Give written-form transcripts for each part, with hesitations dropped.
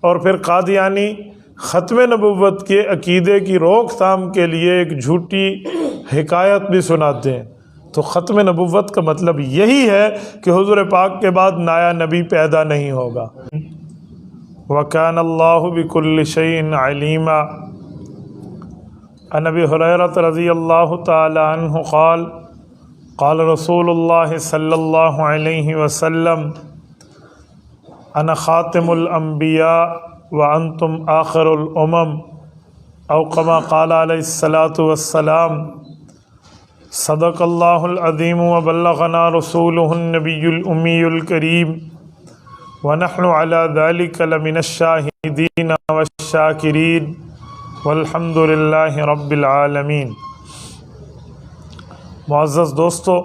اور پھر قادیانی ختم نبوت کے عقیدے کی روک تھام کے لیے ایک جھوٹی حکایت بھی سناتے ہیں۔ تو ختم نبوت کا مطلب یہی ہے کہ حضور پاک کے بعد نیا نبی پیدا نہیں ہوگا۔ وَكَانَ اللَّهُ بِكُلِّ شَيْءٍ عَلِيمًا۔ عن ابی ہریرہ رضی اللہ تعالی عنہ قال قال رسول اللہ صلی اللہ علیہ وسلم انا خاتم الانبیاء وانتم آخر الامم او کما قال علیہ الصلاۃ والسلام۔ صدق اللہ العظیم وبلغنا رسولہ النبی الامی الکریم ونحن علی ذلک لمن الشاہدین والشاکرین والحمد للہ رب العالمین۔ معزز دوستو،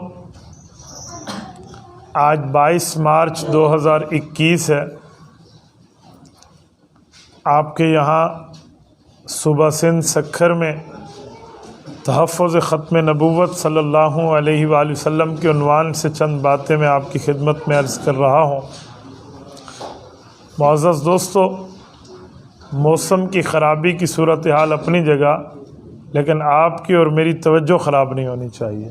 آج 22 مارچ 2021 ہے۔ آپ کے یہاں صوبہ سندھ سکھر میں تحفظ ختم نبوت صلی اللہ علیہ وآلہ وسلم کے عنوان سے چند باتیں میں آپ کی خدمت میں عرض کر رہا ہوں۔ معزز دوستو، موسم کی خرابی کی صورتحال اپنی جگہ، لیکن آپ کی اور میری توجہ خراب نہیں ہونی چاہیے۔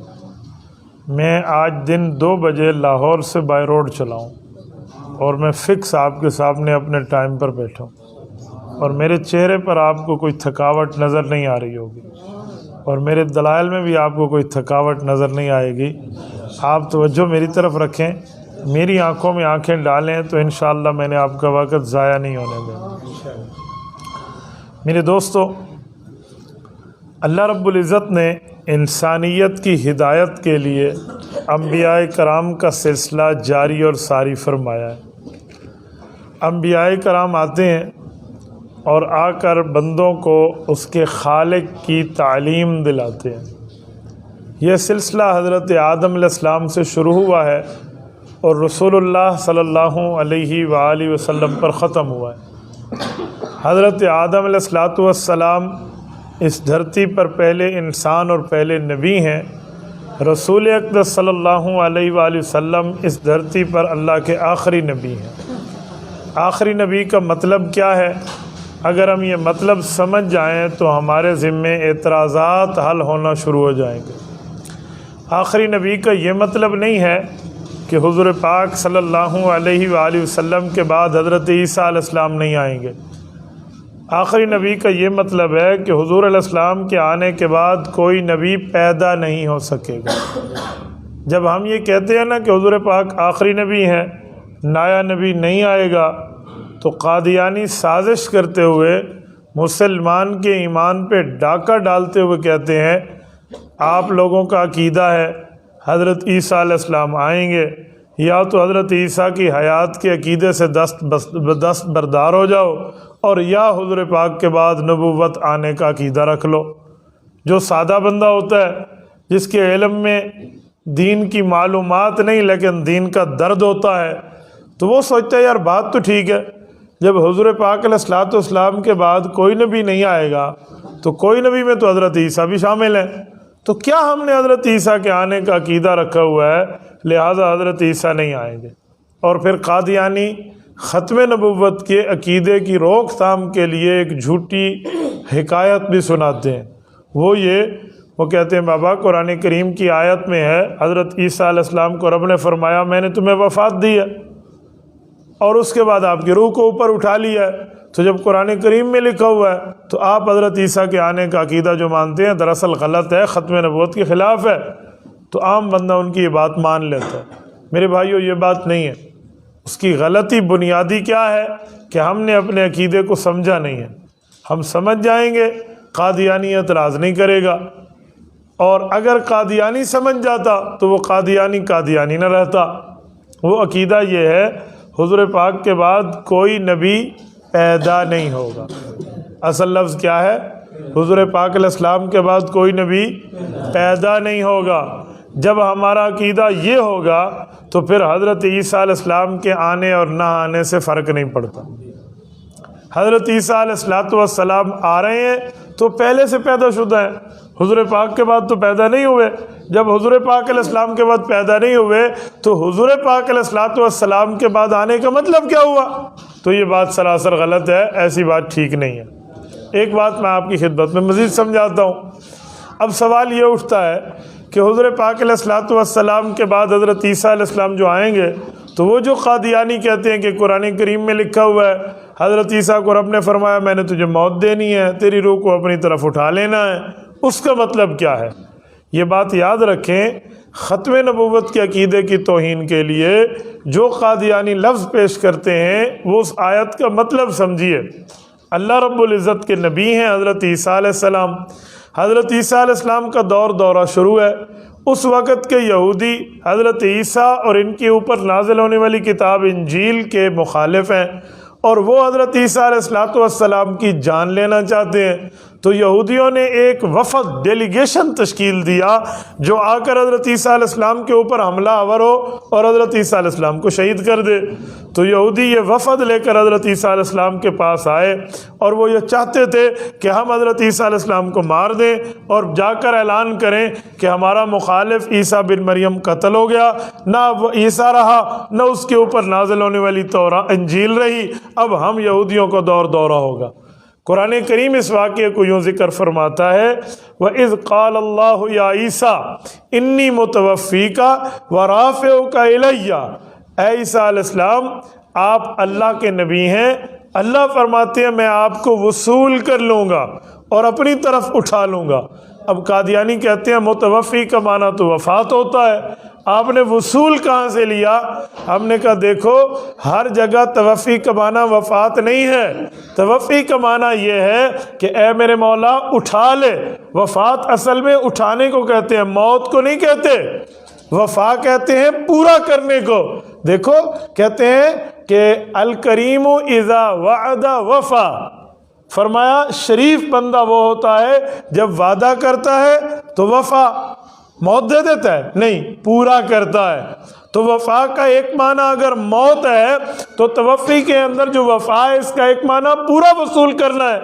میں آج دن 2 بجے لاہور سے بائی روڈ چلاؤں اور میں فکس آپ کے سامنے اپنے ٹائم پر بیٹھا ہوں، اور میرے چہرے پر آپ کو کوئی تھکاوٹ نظر نہیں آ رہی ہوگی، اور میرے دلائل میں بھی آپ کو کوئی تھکاوٹ نظر نہیں آئے گی۔ آپ توجہ میری طرف رکھیں، میری آنکھوں میں آنکھیں ڈالیں تو انشاءاللہ میں نے آپ کا وقت ضائع نہیں ہونے دیں۔ میرے دوستو، اللہ رب العزت نے انسانیت کی ہدایت کے لیے انبیاء کرام کا سلسلہ جاری اور ساری فرمایا ہے۔ انبیاء کرام آتے ہیں اور آ کر بندوں کو اس کے خالق کی تعلیم دلاتے ہیں۔ یہ سلسلہ حضرت آدم علیہ السلام سے شروع ہوا ہے اور رسول اللہ صلی اللہ علیہ وآلہ وسلم پر ختم ہوا ہے۔ حضرت آدم علیہ السلام اس دھرتی پر پہلے انسان اور پہلے نبی ہیں۔ رسول اقدس صلی اللہ علیہ وآلہ وسلم اس دھرتی پر اللہ کے آخری نبی ہیں۔ آخری نبی کا مطلب کیا ہے؟ اگر ہم یہ مطلب سمجھ جائیں تو ہمارے ذمے اعتراضات حل ہونا شروع ہو جائیں گے۔ آخری نبی کا یہ مطلب نہیں ہے کہ حضور پاک صلی اللہ علیہ وآلہ وسلم کے بعد حضرت عیسیٰ علیہ السلام نہیں آئیں گے۔ آخری نبی کا یہ مطلب ہے کہ حضور علیہ السلام کے آنے کے بعد کوئی نبی پیدا نہیں ہو سکے گا۔ جب ہم یہ کہتے ہیں نا کہ حضور پاک آخری نبی ہیں، نیا نبی نہیں آئے گا، تو قادیانی سازش کرتے ہوئے مسلمان کے ایمان پہ ڈاکہ ڈالتے ہوئے کہتے ہیں آپ لوگوں کا عقیدہ ہے حضرت عیسیٰ علیہ السلام آئیں گے، یا تو حضرت عیسیٰ کی حیات کے عقیدے سے دست بردار ہو جاؤ، اور یا حضور پاک کے بعد نبوت آنے کا عقیدہ رکھ لو۔ جو سادہ بندہ ہوتا ہے، جس کے علم میں دین کی معلومات نہیں لیکن دین کا درد ہوتا ہے، تو وہ سوچتا ہے یار بات تو ٹھیک ہے، جب حضور پاک علیہ الصلوۃ والسلام کے بعد کوئی نبی نہیں آئے گا تو کوئی نبی میں تو حضرت عیسیٰ بھی شامل ہیں، تو کیا ہم نے حضرت عیسیٰ کے آنے کا عقیدہ رکھا ہوا ہے، لہٰذا حضرت عیسیٰ نہیں آئیں گے۔ اور پھر قادیانی ختم نبوت کے عقیدے کی روک تھام کے لیے ایک جھوٹی حکایت بھی سناتے ہیں۔ وہ کہتے ہیں بابا قرآن کریم کی آیت میں ہے حضرت عیسیٰ علیہ السلام کو رب نے فرمایا میں نے تمہیں وفات دی ہے، اور اس کے بعد آپ کی روح کو اوپر اٹھا لیا ہے، تو جب قرآن کریم میں لکھا ہوا ہے تو آپ حضرت عیسیٰ کے آنے کا عقیدہ جو مانتے ہیں دراصل غلط ہے، ختم نبوت کے خلاف ہے۔ تو عام بندہ ان کی یہ بات مان لیتا ہے۔ میرے بھائیو، یہ بات نہیں ہے۔ اس کی غلطی بنیادی کیا ہے کہ ہم نے اپنے عقیدے کو سمجھا نہیں ہے۔ ہم سمجھ جائیں گے، قادیانی اعتراض نہیں کرے گا، اور اگر قادیانی سمجھ جاتا تو وہ قادیانی نہ رہتا۔ وہ عقیدہ یہ ہے حضور پاک کے بعد کوئی نبی پیدا نہیں ہوگا۔ اصل لفظ کیا ہے؟ حضور پاک علیہ السلام کے بعد کوئی نبی پیدا نہیں ہوگا۔ جب ہمارا عقیدہ یہ ہوگا تو پھر حضرت عیسیٰ علیہ السلام کے آنے اور نہ آنے سے فرق نہیں پڑتا۔ حضرت عیسیٰ علیہ السلام آ رہے ہیں تو پہلے سے پیدا شدہ ہیں، حضور پاک کے بعد تو پیدا نہیں ہوئے۔ جب حضور پاک علیہ السلام کے بعد پیدا نہیں ہوئے تو حضور پاک علیہ السلام کے بعد آنے کا مطلب کیا ہوا؟ تو یہ بات سراسر غلط ہے، ایسی بات ٹھیک نہیں ہے۔ ایک بات میں آپ کی خدمت میں مزید سمجھاتا ہوں۔ اب سوال یہ اٹھتا ہے کہ حضور پاک علیہ الصلوۃ والسلام کے بعد حضرت عیسیٰ علیہ السلام جو آئیں گے، تو وہ جو قادیانی کہتے ہیں کہ قرآن کریم میں لکھا ہوا ہے حضرت عیسیٰ کو رب نے فرمایا میں نے تجھے موت دینی ہے، تیری روح کو اپنی طرف اٹھا لینا ہے، اس کا مطلب کیا ہے؟ یہ بات یاد رکھیں، ختم نبوت کے عقیدے کی توہین کے لیے جو قادیانی لفظ پیش کرتے ہیں وہ اس آیت کا مطلب سمجھیے۔ اللہ رب العزت کے نبی ہیں حضرت عیسیٰ علیہ السلام۔ حضرت عیسیٰ علیہ السلام کا دورہ شروع ہے۔ اس وقت کے یہودی حضرت عیسیٰ اور ان کے اوپر نازل ہونے والی کتاب انجیل کے مخالف ہیں، اور وہ حضرت عیسیٰ علیہ السلام کی جان لینا چاہتے ہیں۔ تو یہودیوں نے ایک وفد ڈیلیگیشن تشکیل دیا جو آ کر حضرت عیسیٰ علیہ السلام کے اوپر حملہ آور ہو اور حضرت عیسیٰ علیہ السلام کو شہید کر دے۔ تو یہودی یہ وفد لے کر حضرت عیسیٰ علیہ السلام کے پاس آئے، اور وہ یہ چاہتے تھے کہ ہم حضرت عیسیٰ علیہ السلام کو مار دیں اور جا کر اعلان کریں کہ ہمارا مخالف عیسیٰ بن مریم قتل ہو گیا، نہ وہ عیسیٰ رہا نہ اس کے اوپر نازل ہونے والی انجیل رہی، اب ہم یہودیوں کو دورہ ہوگا۔ قرآن کریم اس واقعے کو یوں ذکر فرماتا ہے وَإِذْ قَالَ اللَّهُ يَا عِيسَىٰ إِنِّي مُتَوَفِّيكَ وَرَافِعُكَ إِلَيَّ، اے عیسیٰ علیہ السلام آپ اللہ کے نبی ہیں، اللہ فرماتے ہیں میں آپ کو وصول کر لوں گا اور اپنی طرف اٹھا لوں گا۔ اب قادیانی کہتے ہیں متوفی کا معنی تو وفات ہوتا ہے، آپ نے وصول کہاں سے لیا؟ ہم نے کہا دیکھو ہر جگہ توفی کا معنی وفات نہیں ہے، توفی کا معنی یہ ہے کہ اے میرے مولا اٹھا لے۔ وفات اصل میں اٹھانے کو کہتے ہیں، موت کو نہیں کہتے۔ وفا کہتے ہیں پورا کرنے کو۔ دیکھو کہتے ہیں کہ الکریم اذا وعد وفا، فرمایا شریف بندہ وہ ہوتا ہے جب وعدہ کرتا ہے تو وفا، موت دے دیتا ہے نہیں، پورا کرتا ہے۔ تو وفا کا ایک معنی اگر موت ہے تو توفی کے اندر جو وفا ہے اس کا ایک معنی پورا وصول کرنا ہے۔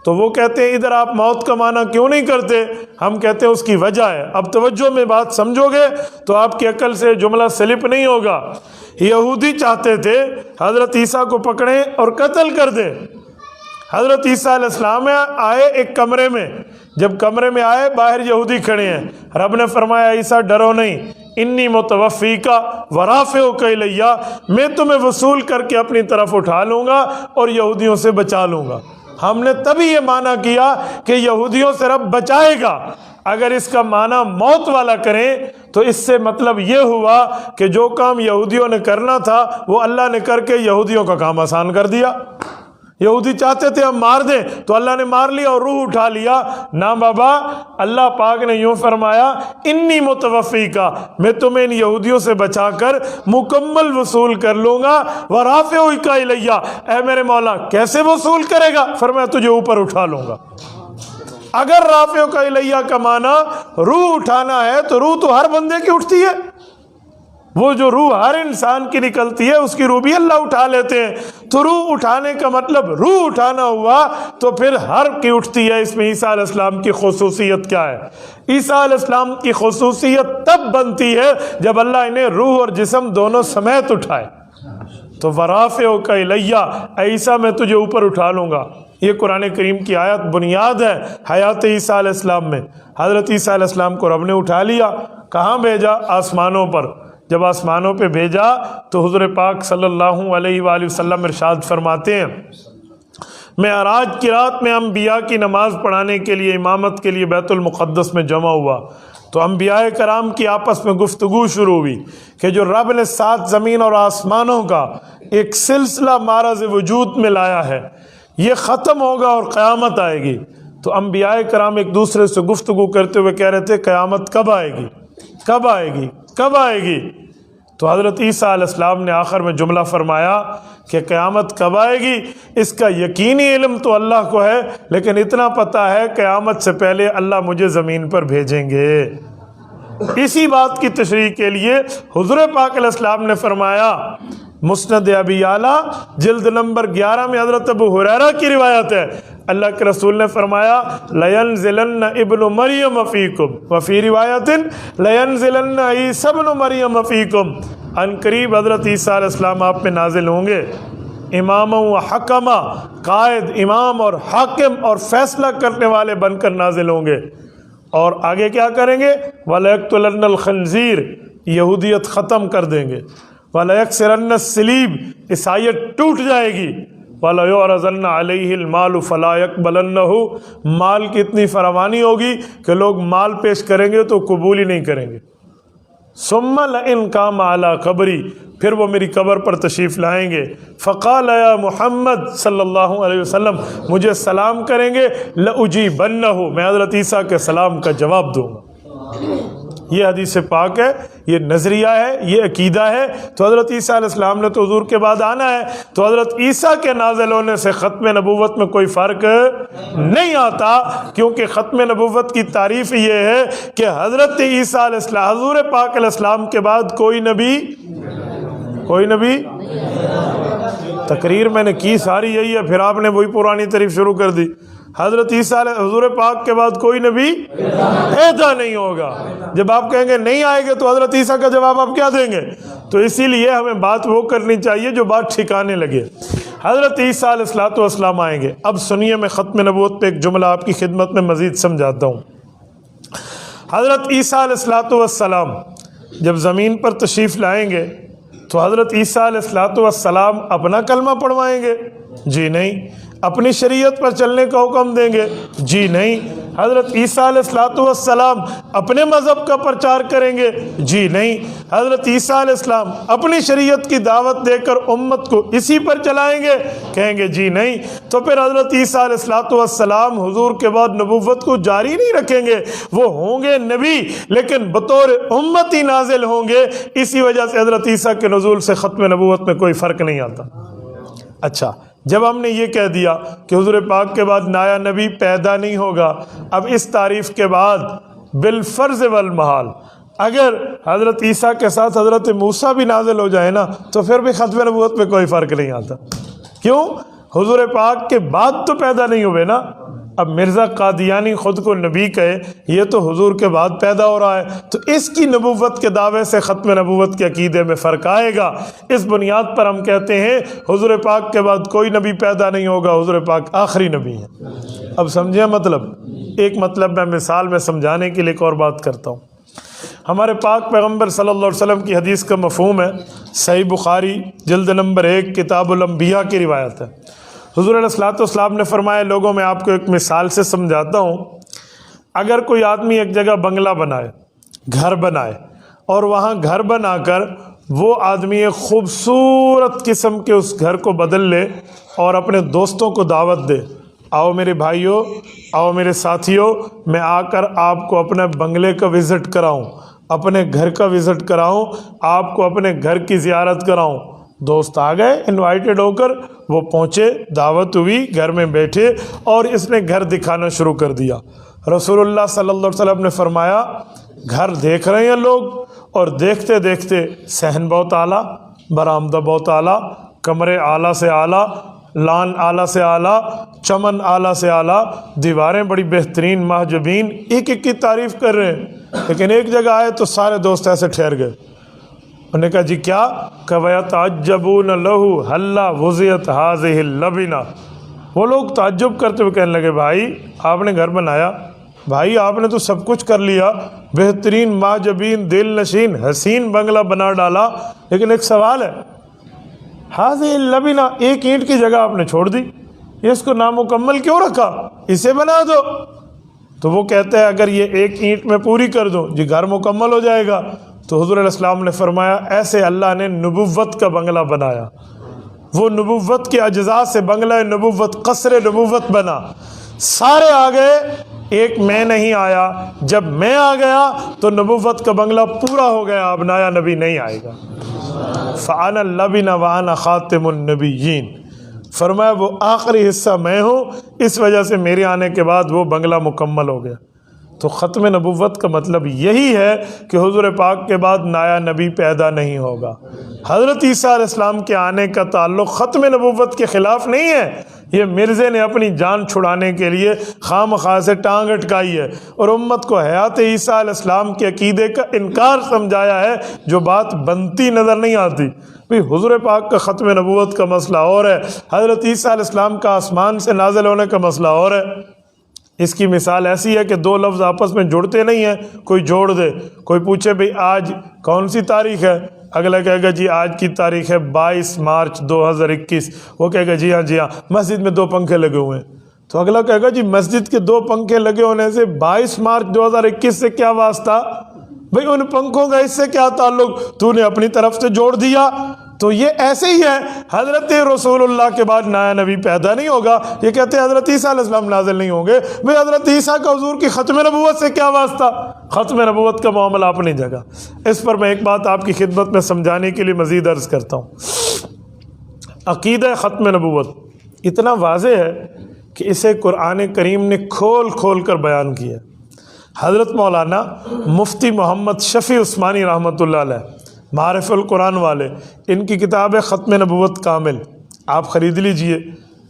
تو وہ کہتے ہیں ادھر آپ موت کا معنی کیوں نہیں کرتے؟ ہم کہتے ہیں اس کی وجہ ہے۔ اب توجہ میں بات سمجھو گے تو آپ کی عقل سے جملہ سلپ نہیں ہوگا۔ یہودی چاہتے تھے حضرت عیسیٰ کو پکڑیں اور قتل کر دیں۔ حضرت عیسیٰ علیہ السلام آئے ایک کمرے میں، جب کمرے میں آئے باہر یہودی کھڑے ہیں، رب نے فرمایا عیسیٰ ڈرو نہیں، انی متوفیکا ورافعک الیہ، میں تمہیں وصول کر کے اپنی طرف اٹھا لوں گا اور یہودیوں سے بچا لوں گا۔ ہم نے تبھی یہ معنی کیا کہ یہودیوں سے رب بچائے گا۔ اگر اس کا معنی موت والا کریں تو اس سے مطلب یہ ہوا کہ جو کام یہودیوں نے کرنا تھا وہ اللہ نے کر کے یہودیوں کا کام آسان کر دیا۔ یہودی چاہتے تھے ہم مار دیں تو اللہ نے مار لیا اور روح اٹھا لیا۔ نہ بابا، اللہ پاک نے یوں فرمایا انی متوفیکا، میں تمہیں ان یہودیوں سے بچا کر مکمل وصول کر لوں گا۔ ورافعک الیہ، اے میرے مولا کیسے وصول کرے گا؟ فرمایا تجھے اوپر اٹھا لوں گا۔ اگر رافعک الیہ کا معنی روح اٹھانا ہے تو روح تو ہر بندے کی اٹھتی ہے، وہ جو روح ہر انسان کی نکلتی ہے اس کی روح بھی اللہ اٹھا لیتے ہیں۔ تو روح اٹھانے کا مطلب روح اٹھانا ہوا تو پھر ہر کی اٹھتی ہے۔ اس میں عیسیٰ علیہ السلام کی خصوصیت کیا ہے؟ عیسیٰ علیہ السلام کی خصوصیت تب بنتی ہے جب اللہ انہیں روح اور جسم دونوں سمیت اٹھائے۔ تو ورافعک الیہ، اے عیسیٰ میں تجھے اوپر اٹھا لوں گا۔ یہ قرآن کریم کی آیت بنیاد ہے حیات عیسیٰ علیہ السلام میں۔ حضرت عیسیٰ علیہ السلام کو رب نے اٹھا لیا، کہاں بھیجا؟ آسمانوں پر۔ جب آسمانوں پہ بھیجا تو حضور پاک صلی اللہ علیہ وآلہ وسلم ارشاد فرماتے ہیں معراج کی رات میں انبیاء کی نماز پڑھانے کے لیے، امامت کے لیے بیت المقدس میں جمع ہوا تو انبیاء کرام کی آپس میں گفتگو شروع ہوئی کہ جو رب نے 7 زمین اور آسمانوں کا ایک سلسلہ معرض وجود میں لایا ہے یہ ختم ہوگا اور قیامت آئے گی۔ تو انبیاء کرام ایک دوسرے سے گفتگو کرتے ہوئے کہہ رہے تھے قیامت کب آئے گی، کب آئے گی، کب آئے گی؟ تو حضرت عیسیٰ علیہ السلام نے آخر میں جملہ فرمایا کہ قیامت کب آئے گی اس کا یقینی علم تو اللہ کو ہے، لیکن اتنا پتہ ہے قیامت سے پہلے اللہ مجھے زمین پر بھیجیں گے۔ اسی بات کی تشریح کے لیے حضور پاک علیہ السلام نے فرمایا، مسند ابی اعلیٰ جلد نمبر 11 میں حضرت ابو ہریرہ کی روایت ہے، اللہ کے رسول نے فرمایا لَيَنزِلَنَّ ابْنُ مَرْيَمَ فِيكُمْ وَفِي رِوَایَةٍ لَيَنزِلَنَّ عِیسَیٰ ابْنُ مَرْيَمَ فِيكُمْ، ان قریب حضرت عیسیٰ علیہ السلام آپ میں نازل ہوں گے۔ اماما و حکما، قائد، امام اور حاکم اور فیصلہ کرنے والے بن کر نازل ہوں گے۔ اور آگے کیا کریں گے؟ وَلَيَقْتُلَنَّ الْخِنْزِيرَ، یہودیت ختم کر دیں گے۔ وَلَيَكْسِرَنَّ الصَّلِيبَ، عیسائیت ٹوٹ جائے گی۔ وَلَيُعْرَضَنَّ عَلَيْهِ الْمَالُ فَلَا يَقْبَلَنَّهُ، مال کی اتنی فراوانی ہوگی کہ لوگ مال پیش کریں گے تو قبول ہی نہیں کریں گے۔ ثُمَّ لَئِنْ قَامَ عَلَىٰ قَبْرِي، پھر وہ میری قبر پر تشریف لائیں گے۔ فقال یا محمد صلی اللہ علیہ وسلم، مجھے سلام کریں گے، لأجیبنہ، میں حضرت عیسیٰ کے سلام کا جواب دوں گا۔ یہ حدیث پاک ہے، یہ نظریہ ہے، یہ عقیدہ ہے۔ تو حضرت عیسیٰ علیہ السلام نے تو حضور کے بعد آنا ہے، تو حضرت عیسیٰ کے نازل ہونے سے ختم نبوت میں کوئی فرق نہیں آتا، کیونکہ ختم نبوت کی تعریف یہ ہے کہ حضرت عیسیٰ علیہ السلام، حضور پاک علیہ السلام کے بعد کوئی نبی تقریر میں نے کی ساری یہی ہے، پھر آپ نے وہی پرانی تعریف شروع کر دی۔ حضرت عیسیٰ علیہ حضور پاک کے بعد کوئی نبی پیدا نہیں ہوگا۔ جب آپ کہیں گے نہیں آئے گے تو حضرت عیسیٰ کا جواب آپ کیا دیں گے؟ تو اسی لیے ہمیں بات وہ کرنی چاہیے جو بات ٹھکانے لگے۔ حضرت عیسیٰ علیہ السلام آئیں گے۔ اب سنیے، میں ختم نبوت پہ ایک جملہ آپ کی خدمت میں مزید سمجھاتا ہوں۔ حضرت عیسیٰ علیہ السلام جب زمین پر تشریف لائیں گے تو حضرت عیسیٰ علیہ السلام اپنا کلمہ پڑھوائیں گے؟ جی نہیں۔ اپنی شریعت پر چلنے کا حکم دیں گے؟ جی نہیں۔ حضرت عیسیٰ علیہ السلام اپنے مذہب کا پرچار کریں گے؟ جی نہیں۔ حضرت عیسیٰ علیہ السلام اپنی شریعت کی دعوت دے کر امت کو اسی پر چلائیں گے؟ کہیں گے جی نہیں۔ تو پھر حضرت عیسیٰ علیہ السلام حضور کے بعد نبوت کو جاری نہیں رکھیں گے، وہ ہوں گے نبی لیکن بطور امتی نازل ہوں گے۔ اسی وجہ سے حضرت عیسیٰ کے نزول سے ختم نبوت میں کوئی فرق نہیں آتا۔ اچھا، جب ہم نے یہ کہہ دیا کہ حضور پاک کے بعد نیا نبی پیدا نہیں ہوگا، اب اس تعریف کے بعد بالفرض والمحال اگر حضرت عیسیٰ کے ساتھ حضرت موسیٰ بھی نازل ہو جائے نا تو پھر بھی ختم نبوت میں کوئی فرق نہیں آتا۔ کیوں؟ حضور پاک کے بعد تو پیدا نہیں ہوئے نا۔ اب مرزا قادیانی خود کو نبی کہے، یہ تو حضور کے بعد پیدا ہو رہا ہے، تو اس کی نبوت کے دعوے سے ختم نبوت کے عقیدے میں فرق آئے گا۔ اس بنیاد پر ہم کہتے ہیں حضور پاک کے بعد کوئی نبی پیدا نہیں ہوگا، حضور پاک آخری نبی ہیں۔ اب سمجھیں مطلب؟ ایک مطلب میں مثال میں سمجھانے کے لیے ایک اور بات کرتا ہوں۔ ہمارے پاک پیغمبر صلی اللہ علیہ وسلم کی حدیث کا مفہوم ہے، صحیح بخاری جلد نمبر 1 کتاب الانبیاء کی روایت ہے۔ حضور علیہ السلام نے فرمایا، لوگوں میں آپ کو ایک مثال سے سمجھاتا ہوں، اگر کوئی آدمی ایک جگہ بنگلہ بنائے، گھر بنائے، اور وہاں گھر بنا کر وہ آدمی ایک خوبصورت قسم کے اس گھر کو بدل لے اور اپنے دوستوں کو دعوت دے، آؤ میرے بھائیوں، آؤ میرے ساتھیوں، میں آ کر آپ کو اپنے بنگلے کا وزٹ کراؤں، اپنے گھر کا وزٹ کراؤں، آپ کو اپنے گھر کی زیارت کراؤں۔ دوست آ گئے انوائٹڈ ہو کر، وہ پہنچے، دعوت ہوئی، گھر میں بیٹھے اور اس نے گھر دکھانا شروع کر دیا۔ رسول اللہ صلی اللہ علیہ وسلم نے فرمایا، گھر دیکھ رہے ہیں لوگ، اور دیکھتے دیکھتے صحن بہت اعلیٰ، برآمدہ بہت اعلیٰ، کمرے اعلیٰ سے اعلیٰ، لان اعلیٰ سے اعلیٰ، چمن اعلیٰ سے اعلیٰ، دیواریں بڑی بہترین محجبین، ایک ایک کی تعریف کر رہے ہیں۔ لیکن ایک جگہ آئے تو سارے دوست ایسے ٹھہر گئے۔ انہوں نے کہا جی کیا؟ کہ وَيَتَعَجَّبُونَ لَهُ هَلَّا وُضِعَتْ هَٰذِهِ اللَّبِنَةُ، وہ لوگ تعجب کرتے ہوئے کہنے لگے، بھائی آپ نے گھر بنایا، بھائی آپ نے تو سب کچھ کر لیا، بہترین معجبین دل نشین حسین بنگلہ بنا ڈالا، لیکن ایک سوال ہے، هَٰذِهِ اللَّبِنَةُ، ایک اینٹ کی جگہ آپ نے چھوڑ دی، اس کو نامکمل کیوں رکھا؟ اسے بنا دو۔ تو وہ کہتے ہیں اگر یہ ایک اینٹ میں پوری کر دوں جی گھر مکمل ہو جائے گا۔ تو حضور علیہ السلام نے فرمایا، ایسے اللہ نے نبوت کا بنگلہ بنایا، وہ نبوت کے اجزاء سے بنگلہ نبوت، قصر نبوت بنا، سارے آ گئے، ایک میں نہیں آیا، جب میں آ گیا تو نبوت کا بنگلہ پورا ہو گیا، اب نیا نبی نہیں آئے گا۔ فَأَنَا اللَّبِنَ وَأَنَا خَاتِمُ النَّبِيِّينَ، فرمایا وہ آخری حصہ میں ہوں، اس وجہ سے میرے آنے کے بعد وہ بنگلہ مکمل ہو گیا۔ تو ختم نبوت کا مطلب یہی ہے کہ حضور پاک کے بعد نیا نبی پیدا نہیں ہوگا۔ حضرت عیسیٰ علیہ السلام کے آنے کا تعلق ختم نبوت کے خلاف نہیں ہے، یہ مرزے نے اپنی جان چھڑانے کے لیے خواہ سے ٹانگ اٹکائی ہے اور امت کو حیات عیسیٰ علیہ السلام کے عقیدے کا انکار سمجھایا ہے، جو بات بنتی نظر نہیں آتی۔ بھئی حضور پاک کا ختم نبوت کا مسئلہ اور ہے، حضرت عیسیٰ علیہ السلام کا آسمان سے نازل ہونے کا مسئلہ اور ہے۔ اس کی مثال ایسی ہے کہ دو لفظ آپس میں جڑتے نہیں ہیں، کوئی جوڑ دے۔ کوئی پوچھے بھئی آج کون سی تاریخ ہے، اگلا کہے گا جی آج کی تاریخ ہے 22 مارچ 2021، وہ کہے گا جی ہاں مسجد میں 2 پنکھے لگے ہوئے ہیں۔ تو اگلا کہے گا جی مسجد کے 2 پنکھے لگے ہونے سے 22 مارچ 2021 سے کیا واسطہ؟ بھئی ان پنکھوں کا اس سے کیا تعلق، تو نے اپنی طرف سے جوڑ دیا۔ تو یہ ایسے ہی ہے، حضرت رسول اللہ کے بعد نیا نبی پیدا نہیں ہوگا۔ یہ کہتے ہیں حضرت عیسیٰ علیہ السلام نازل نہیں ہوں گے، بھئی حضرت عیسیٰ کا حضور کی ختم نبوت سے کیا واسطہ؟ ختم نبوت کا معاملہ اپنی جگہ۔ اس پر میں ایک بات آپ کی خدمت میں سمجھانے کے لیے مزید عرض کرتا ہوں۔ عقیدہ ختم نبوت اتنا واضح ہے کہ اسے قرآن کریم نے کھول کھول کر بیان کیا۔ حضرت مولانا مفتی محمد شفیع عثمانی رحمۃ اللہ علیہ، معارف القرآن والے، ان کی کتاب ہے ختم نبوت کامل، آپ خرید لیجئے،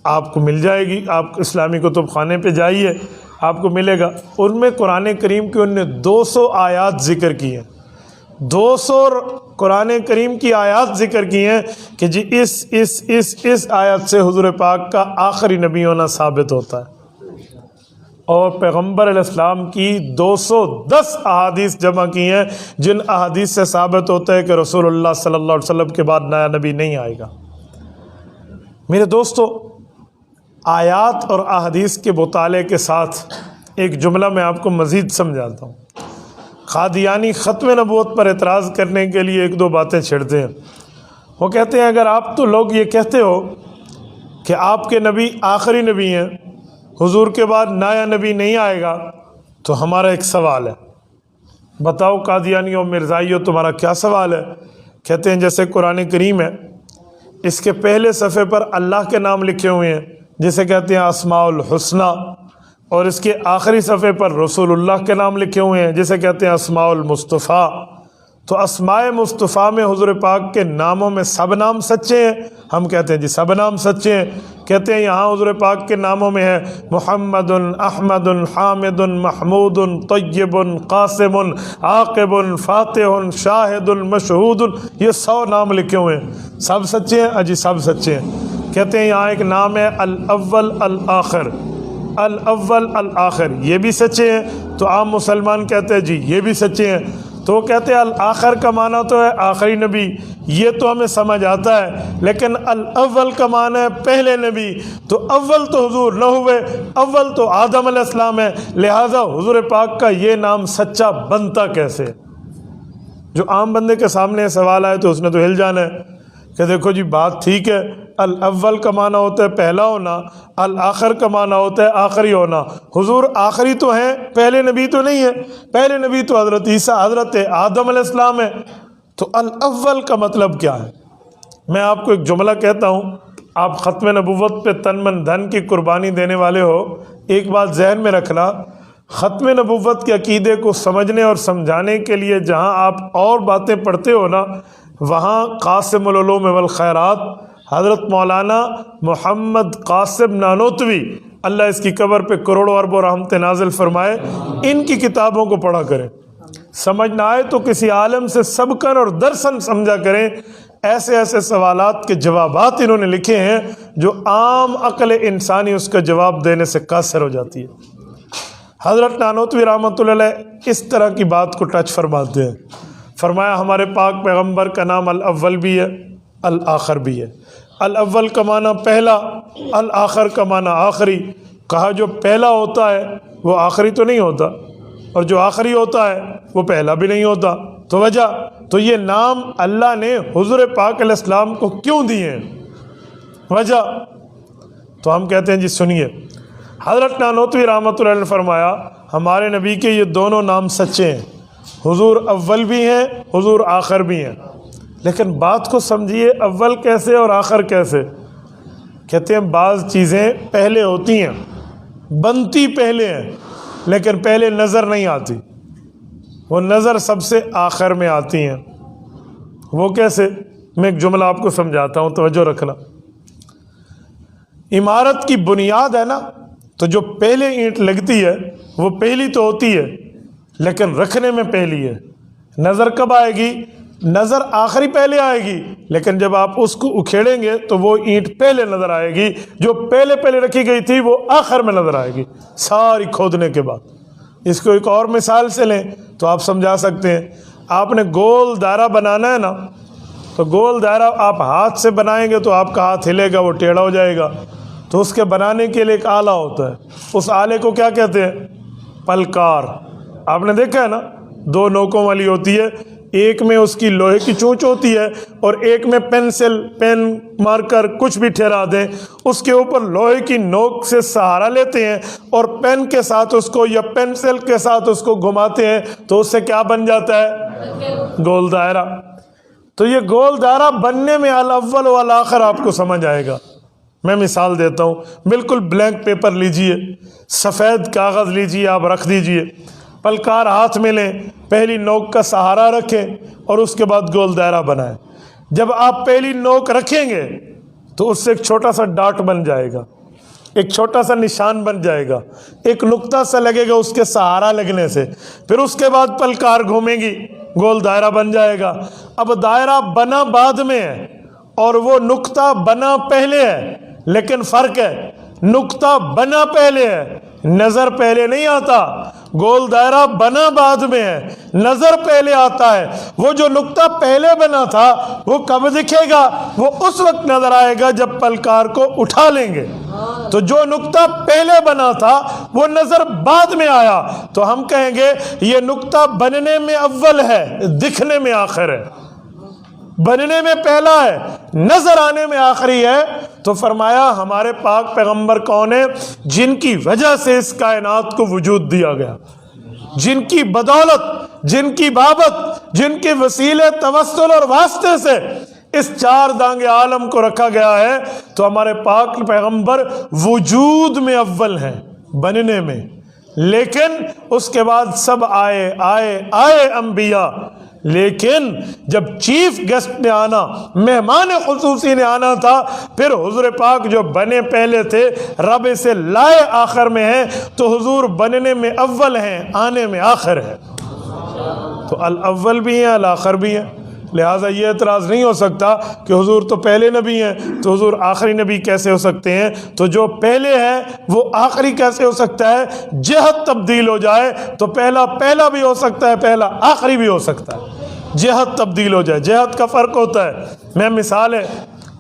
آپ کو مل جائے گی، آپ اسلامی کتب خانے پہ جائیے آپ کو ملے گا۔ ان میں قرآن کریم کی ان نے 200 آیات ذکر کی ہیں، 200 قرآن کریم کی آیات ذکر کی ہیں کہ جی اس آیت سے حضور پاک کا آخری نبی ہونا ثابت ہوتا ہے، اور پیغمبر علیہ السلام کی 210 احادیث جمع کی ہیں جن احادیث سے ثابت ہوتا ہے کہ رسول اللہ صلی اللہ علیہ وسلم کے بعد نیا نبی نہیں آئے گا۔ میرے دوستو، آیات اور احادیث کے مطالعے کے ساتھ ایک جملہ میں آپ کو مزید سمجھاتا ہوں۔ قادیانی ختم نبوت پر اعتراض کرنے کے لیے 1-2 باتیں چھیڑتے ہیں۔ وہ کہتے ہیں اگر آپ تو لوگ یہ کہتے ہو کہ آپ کے نبی آخری نبی ہیں، حضور کے بعد نیا نبی نہیں آئے گا، تو ہمارا ایک سوال ہے، بتاؤ قادیانیوں مرزائیوں تمہارا کیا سوال ہے؟ کہتے ہیں جیسے قرآن کریم ہے، اس کے پہلے صفحے پر اللہ کے نام لکھے ہوئے ہیں جسے کہتے ہیں اسماء الحسنی، اور اس کے آخری صفحے پر رسول اللہ کے نام لکھے ہوئے ہیں جسے کہتے ہیں اسماء المصطفیٰ۔ تو اسماء مصطفیٰ میں حضور پاک کے ناموں میں سب نام سچے ہیں؟ ہم کہتے ہیں جی سب نام سچے ہیں۔ کہتے ہیں یہاں حضور پاک کے ناموں میں ہے محمد، احمد، حامد، محمود، طیب، قاسم، عاقب، فاتح، شاہد، مشہود، یہ 100 نام لکھے ہوئے ہیں، سب سچے ہیں؟ جی سب سچے ہیں۔ کہتے ہیں یہاں ایک نام ہے الاول الآخر، الاول الآخر، یہ بھی سچے ہیں؟ تو عام مسلمان کہتے ہیں جی یہ بھی سچے ہیں۔ تو وہ کہتے ہیں الآخر کا معنی تو ہے آخری نبی، یہ تو ہمیں سمجھ آتا ہے، لیکن الاول کا معنی ہے پہلے نبی، تو اول تو حضور نہ ہوئے، اول تو آدم علیہ السلام ہے، لہٰذا حضور پاک کا یہ نام سچا بنتا کیسے؟ جو عام بندے کے سامنے سوال آئے تو اس نے تو ہل جانا ہے کہ دیکھو جی بات ٹھیک ہے، الاول کا معنی ہوتا ہے پہلا ہونا، الآخر کا معنی ہوتا ہے آخری ہونا۔ حضور آخری تو ہیں، پہلے نبی تو نہیں ہے، پہلے نبی تو حضرت عیسیٰ حضرت آدم علیہ السلام ہے، تو الاول کا مطلب کیا ہے؟ میں آپ کو ایک جملہ کہتا ہوں، آپ ختم نبوت پہ تن من دھن کی قربانی دینے والے ہو، ایک بات ذہن میں رکھنا، ختم نبوت کے عقیدے کو سمجھنے اور سمجھانے کے لیے جہاں آپ اور باتیں پڑھتے ہو نا، وہاں قاسم العلوم والخیرات حضرت مولانا محمد قاسم نانوتوی، اللہ اس کی قبر پہ کروڑوں اربوں رحمت نازل فرمائے، ان کی کتابوں کو پڑھا کریں، سمجھ نہ آئے تو کسی عالم سے سبقاً اور درساً سمجھا کریں۔ ایسے ایسے سوالات کے جوابات انہوں نے لکھے ہیں جو عام عقل انسانی اس کا جواب دینے سے قاصر ہو جاتی ہے۔ حضرت نانوتوی رحمۃ اللہ علیہ اس طرح کی بات کو ٹچ فرماتے ہیں، فرمایا ہمارے پاک پیغمبر کا نام الاول بھی ہے الآخر بھی ہے، الاول کا معنی پہلا، الآخر کا معنی آخری۔ کہا جو پہلا ہوتا ہے وہ آخری تو نہیں ہوتا، اور جو آخری ہوتا ہے وہ پہلا بھی نہیں ہوتا۔ تو وجہ تو یہ نام اللہ نے حضور پاک علیہ السلام کو کیوں دیے ہیں؟ وجہ تو ہم کہتے ہیں جی سنیے، حضرت نانوتوی رحمۃ اللہ نے فرمایا ہمارے نبی کے یہ دونوں نام سچے ہیں، حضور اول بھی ہیں، حضور آخر بھی ہیں، لیکن بات کو سمجھیے اول کیسے اور آخر کیسے؟ کہتے ہیں بعض چیزیں پہلے ہوتی ہیں، بنتی پہلے ہیں، لیکن پہلے نظر نہیں آتی، وہ نظر سب سے آخر میں آتی ہیں۔ وہ کیسے؟ میں ایک جملہ آپ کو سمجھاتا ہوں، توجہ رکھنا۔ عمارت کی بنیاد ہے نا، تو جو پہلے اینٹ لگتی ہے وہ پہلی تو ہوتی ہے لیکن رکھنے میں پہلی ہے۔ نظر کب آئے گی؟ نظر آخری پہلے آئے گی، لیکن جب آپ اس کو اکھیڑیں گے تو وہ اینٹ پہلے نظر آئے گی، جو پہلے رکھی گئی تھی وہ آخر میں نظر آئے گی ساری کھودنے کے بعد۔ اس کو ایک اور مثال سے لیں تو آپ سمجھا سکتے ہیں۔ آپ نے گول دائرہ بنانا ہے نا، تو گول دائرہ آپ ہاتھ سے بنائیں گے تو آپ کا ہاتھ ہلے گا، وہ ٹیڑھا ہو جائے گا، تو اس کے بنانے کے لیے ایک آلہ ہوتا ہے، اس آلے کو کیا کہتے ہیں؟ پلکار۔ آپ نے دیکھا ہے نا، 2 نوکوں والی ہوتی ہے، ایک میں اس کی لوہے کی چونچ ہوتی ہے اور ایک میں پینسل، پین، مارکر کچھ بھی ٹھہرا دیں، اس کے اوپر لوہے کی نوک سے سہارا لیتے ہیں اور پین کے ساتھ اس کو یا پینسل کے ساتھ اس کو گھماتے ہیں تو اس سے کیا بن جاتا ہے؟ گول دائرہ۔ تو یہ گول دائرہ بننے میں الاول والآخر آپ کو سمجھ آئے گا۔ میں مثال دیتا ہوں، بالکل بلینک پیپر لیجئے، سفید کاغذ لیجئے، آپ رکھ دیجئے، پلکار ہاتھ میں لیں، پہلی نوک کا سہارا رکھیں اور اس کے بعد گول دائرہ بنائیں۔ جب آپ پہلی نوک رکھیں گے تو اس سے ایک چھوٹا سا ڈاٹ بن جائے گا، ایک چھوٹا سا نشان بن جائے گا، ایک نقطہ سا لگے گا اس کے سہارا لگنے سے، پھر اس کے بعد پلکار گھومے گی، گول دائرہ بن جائے گا۔ اب دائرہ بنا بعد میں ہے اور وہ نقطہ بنا پہلے ہے، لیکن فرق ہے، نقطہ بنا پہلے ہے، نظر پہلے نہیں آتا۔ گول دائرہ بنا بعد میں ہے، نظر پہلے آتا ہے۔ وہ جو نقطہ پہلے بنا تھا وہ کب دکھے گا؟ وہ اس وقت نظر آئے گا جب پلکار کو اٹھا لیں گے۔ تو جو نقطہ پہلے بنا تھا وہ نظر بعد میں آیا، تو ہم کہیں گے یہ نقطہ بننے میں اول ہے، دکھنے میں آخر ہے، بننے میں پہلا ہے، نظر آنے میں آخری ہے۔ تو فرمایا ہمارے پاک پیغمبر کون ہیں؟ جن کی وجہ سے اس کائنات کو وجود دیا گیا، جن کی بدولت، جن کی بابت، جن کے وسیلے، توسل اور واسطے سے اس 4 دانگ عالم کو رکھا گیا ہے۔ تو ہمارے پاک پیغمبر وجود میں اول ہیں، بننے میں، لیکن اس کے بعد سب آئے انبیاء، لیکن جب چیف گیسٹ نے آنا، مہمان خصوصی نے آنا تھا، پھر حضور پاک جو بنے پہلے تھے رب سے لائے آخر میں ہیں، تو حضور بننے میں اول ہیں، آنے میں آخر ہے۔ تو الاول بھی ہیں، الآخر بھی ہیں، لہٰذا یہ اعتراض نہیں ہو سکتا کہ حضور تو پہلے نبی ہیں تو حضور آخری نبی کیسے ہو سکتے ہیں؟ تو جو پہلے ہے وہ آخری کیسے ہو سکتا ہے؟ جہت تبدیل ہو جائے تو پہلا بھی ہو سکتا ہے، پہلا آخری بھی ہو سکتا ہے، جہت تبدیل ہو جائے، جہت کا فرق ہوتا ہے۔ میں مثال ہے،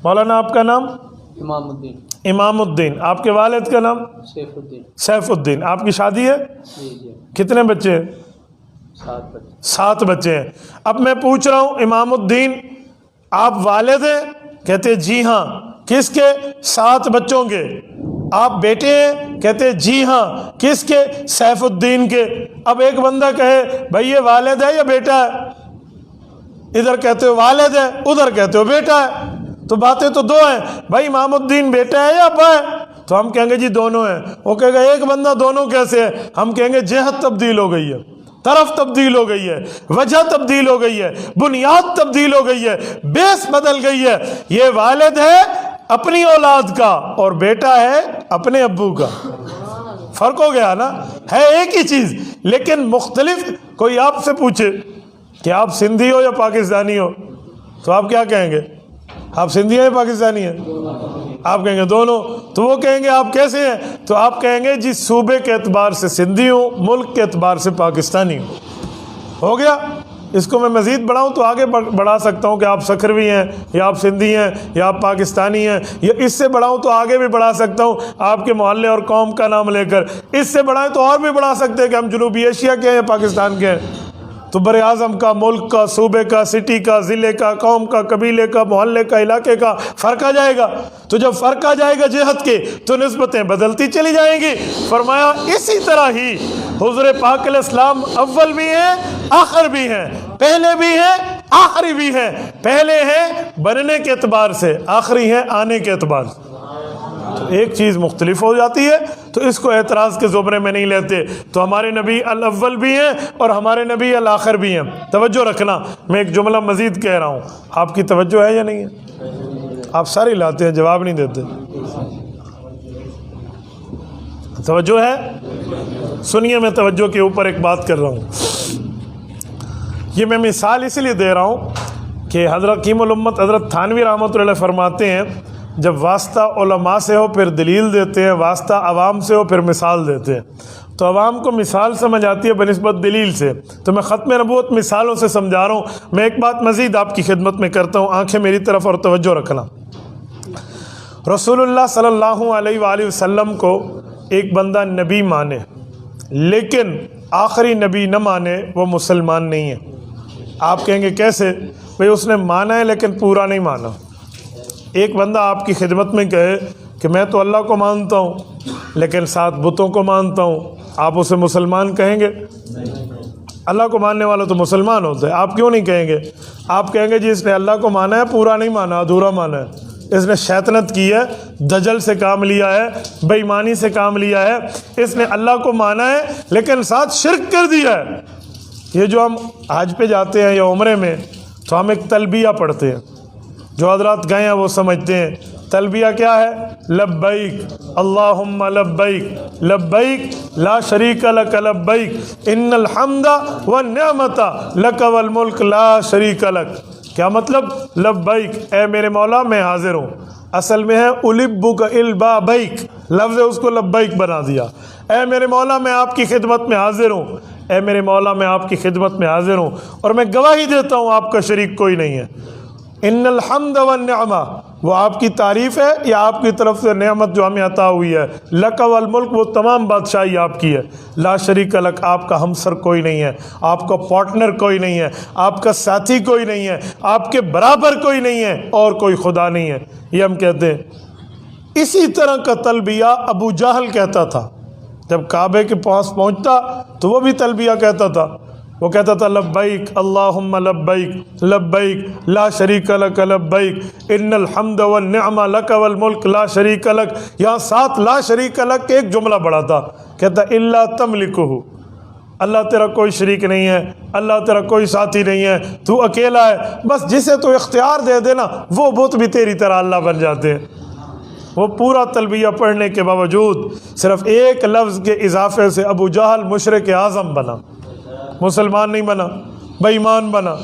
مولانا آپ کا نام؟ امام الدین۔ امام الدین۔ آپ کے والد کا نام؟ سیف الدین۔ سیف الدین۔ آپ کی شادی ہے؟ جی۔ کتنے بچے ہیں؟ 7 بچے۔ 7 بچے ہیں۔ اب میں پوچھ رہا ہوں امام الدین، آپ والد ہیں؟ کہتے جی ہاں۔ کس کے؟ 7 بچوں کے۔ آپ بیٹے ہیں؟ کہتے جی ہاں۔ کس کے؟ سیف الدین کے۔ اب ایک بندہ کہے بھائی یہ والد ہے یا بیٹا ہے؟ ادھر کہتے ہو والد ہے، ادھر کہتے ہو بیٹا ہے، تو باتیں تو 2 ہیں۔ بھائی امام الدین بیٹا ہے یا ابا ہے؟ تو ہم کہیں گے جی دونوں ہیں۔ وہ کہے گا ایک بندہ دونوں کیسے ہے؟ ہم کہیں گے جہت تبدیل ہو گئی ہے، طرف تبدیل ہو گئی ہے، وجہ تبدیل ہو گئی ہے، بنیاد تبدیل ہو گئی ہے، بیس بدل گئی ہے۔ یہ والد ہے اپنی اولاد کا اور بیٹا ہے اپنے ابو کا۔ فرق ہو گیا نا؟ ہے ایک ہی چیز لیکن مختلف۔ کوئی آپ سے پوچھے کہ آپ سندھی ہو یا پاکستانی ہو تو آپ کیا کہیں گے؟ آپ سندھی ہیں یا پاکستانی ہیں؟ آپ کہیں گے دونوں۔ تو وہ کہیں گے آپ کیسے ہیں؟ تو آپ کہیں گے جی صوبے کے اعتبار سے سندھی ہوں، ملک کے اعتبار سے پاکستانی ہوں۔ ہو گیا۔ اس کو میں مزید بڑھاؤں تو آگے بڑھا سکتا ہوں کہ آپ سکھروی ہیں یا آپ سندھی ہیں یا آپ پاکستانی ہیں، یا اس سے بڑھاؤں تو آگے بھی بڑھا سکتا ہوں آپ کے محلے اور قوم کا نام لے کر۔ اس سے بڑھائیں تو اور بھی بڑھا سکتے ہیں کہ ہم جنوبی ایشیا کے ہیں یا پاکستان کے ہیں۔ تو بر اعظم کا، ملک کا، صوبے کا، سٹی کا، ضلع کا، قوم کا، قبیلے کا، محلے کا، علاقے کا فرق آ جائے گا۔ تو جب فرق آ جائے گا جہت کے تو نسبتیں بدلتی چلی جائیں گی۔ فرمایا اسی طرح ہی حضور پاک علیہ السلام اول بھی ہیں، آخر بھی ہیں، پہلے بھی ہیں، آخری بھی ہیں۔ پہلے ہیں بننے کے اعتبار سے، آخری ہیں آنے کے اعتبار سے۔ تو ایک چیز مختلف ہو جاتی ہے تو اس کو اعتراض کے زمرے میں نہیں لیتے۔ تو ہمارے نبی الاول بھی ہیں اور ہمارے نبی الاخر بھی ہیں۔ توجہ رکھنا، میں ایک جملہ مزید کہہ رہا ہوں، آپ کی توجہ ہے یا نہیں ہے؟ آپ سارے لاتے ہیں، جواب نہیں دیتے۔ توجہ ہے؟ سنیے، میں توجہ کے اوپر ایک بات کر رہا ہوں. یہ میں مثال اس لیے دے رہا ہوں کہ حضرت حکیم الامت حضرت تھانوی رحمۃ اللہ علیہ فرماتے ہیں جب واسطہ علماء سے ہو پھر دلیل دیتے ہیں، واسطہ عوام سے ہو پھر مثال دیتے ہیں. تو عوام کو مثال سمجھ آتی ہے بنسبت دلیل سے، تو میں ختم نبوت مثالوں سے سمجھا رہا ہوں. میں ایک بات مزید آپ کی خدمت میں کرتا ہوں، آنکھیں میری طرف اور توجہ رکھنا. رسول اللہ صلی اللہ علیہ وآلہ وسلم کو ایک بندہ نبی مانے لیکن آخری نبی نہ مانے، وہ مسلمان نہیں ہے. آپ کہیں گے کیسے؟ بھئی اس نے مانا ہے لیکن پورا نہیں مانا. ایک بندہ آپ کی خدمت میں کہے کہ میں تو اللہ کو مانتا ہوں لیکن 7 بتوں کو مانتا ہوں، آپ اسے مسلمان کہیں گے؟ اللہ کو ماننے والا تو مسلمان ہوتا ہے. آپ کیوں نہیں کہیں گے؟ آپ کہیں گے جی اس نے اللہ کو مانا ہے، پورا نہیں مانا، ادھورا مانا ہے، اس نے شیطنت کی ہے، دجل سے کام لیا ہے، بے ایمانی سے کام لیا ہے، اس نے اللہ کو مانا ہے لیکن ساتھ شرک کر دیا ہے. یہ جو ہم حج پہ جاتے ہیں یا عمرے میں تو ہم ایک تلبیہ پڑھتے ہیں، جو حضرات گئے ہیں وہ سمجھتے ہیں. تلبیہ کیا ہے؟ لبیک اللہم لبیک لبیک لا شریک لک لبیک ان الحمد والنعمت لک والملک لا شریک لک. کیا مطلب؟ لبیک اے میرے مولا میں حاضر ہوں. اصل میں ہے البک البابیک، لفظ اس کو لبیک بنا دیا. اے میرے مولا میں آپ کی خدمت میں حاضر ہوں، اے میرے مولا میں آپ کی خدمت میں حاضر ہوں اور میں گواہی دیتا ہوں آپ کا شریک کوئی نہیں ہے. ان الحمد والنعمہ، وہ آپ کی تعریف ہے یا آپ کی طرف سے نعمت جو ہمیں عطا ہوئی ہے. لک والملک، وہ تمام بادشاہی آپ کی ہے. لا شریک لک، آپ کا ہمسر کوئی نہیں ہے، آپ کا پارٹنر کوئی نہیں ہے، آپ کا ساتھی کوئی نہیں ہے، آپ کے برابر کوئی نہیں ہے اور کوئی خدا نہیں ہے. یہ ہم کہتے ہیں. اسی طرح کا تلبیہ ابو جہل کہتا تھا. جب کعبے کے پاس پہنچتا تو وہ بھی تلبیہ کہتا تھا. وہ کہتا تھا لبیک اللہم لبیک لبیک لا شریک لک لبیک ان الحمد والنعمہ لک والملک لا شریک لک. یہاں 7 لا شریک لک ایک جملہ بڑھا تھا، کہتا الا تملکہ، اللہ تیرا کوئی شریک نہیں ہے، اللہ تیرا کوئی ساتھی نہیں ہے، تو اکیلا ہے، بس جسے تو اختیار دے دینا وہ بت بھی تیری طرح اللہ بن جاتے ہیں. وہ پورا تلبیہ پڑھنے کے باوجود صرف ایک لفظ کے اضافے سے ابو جہل مشرک اعظم بنا، مسلمان نہیں بنا، بے ایمان بنا.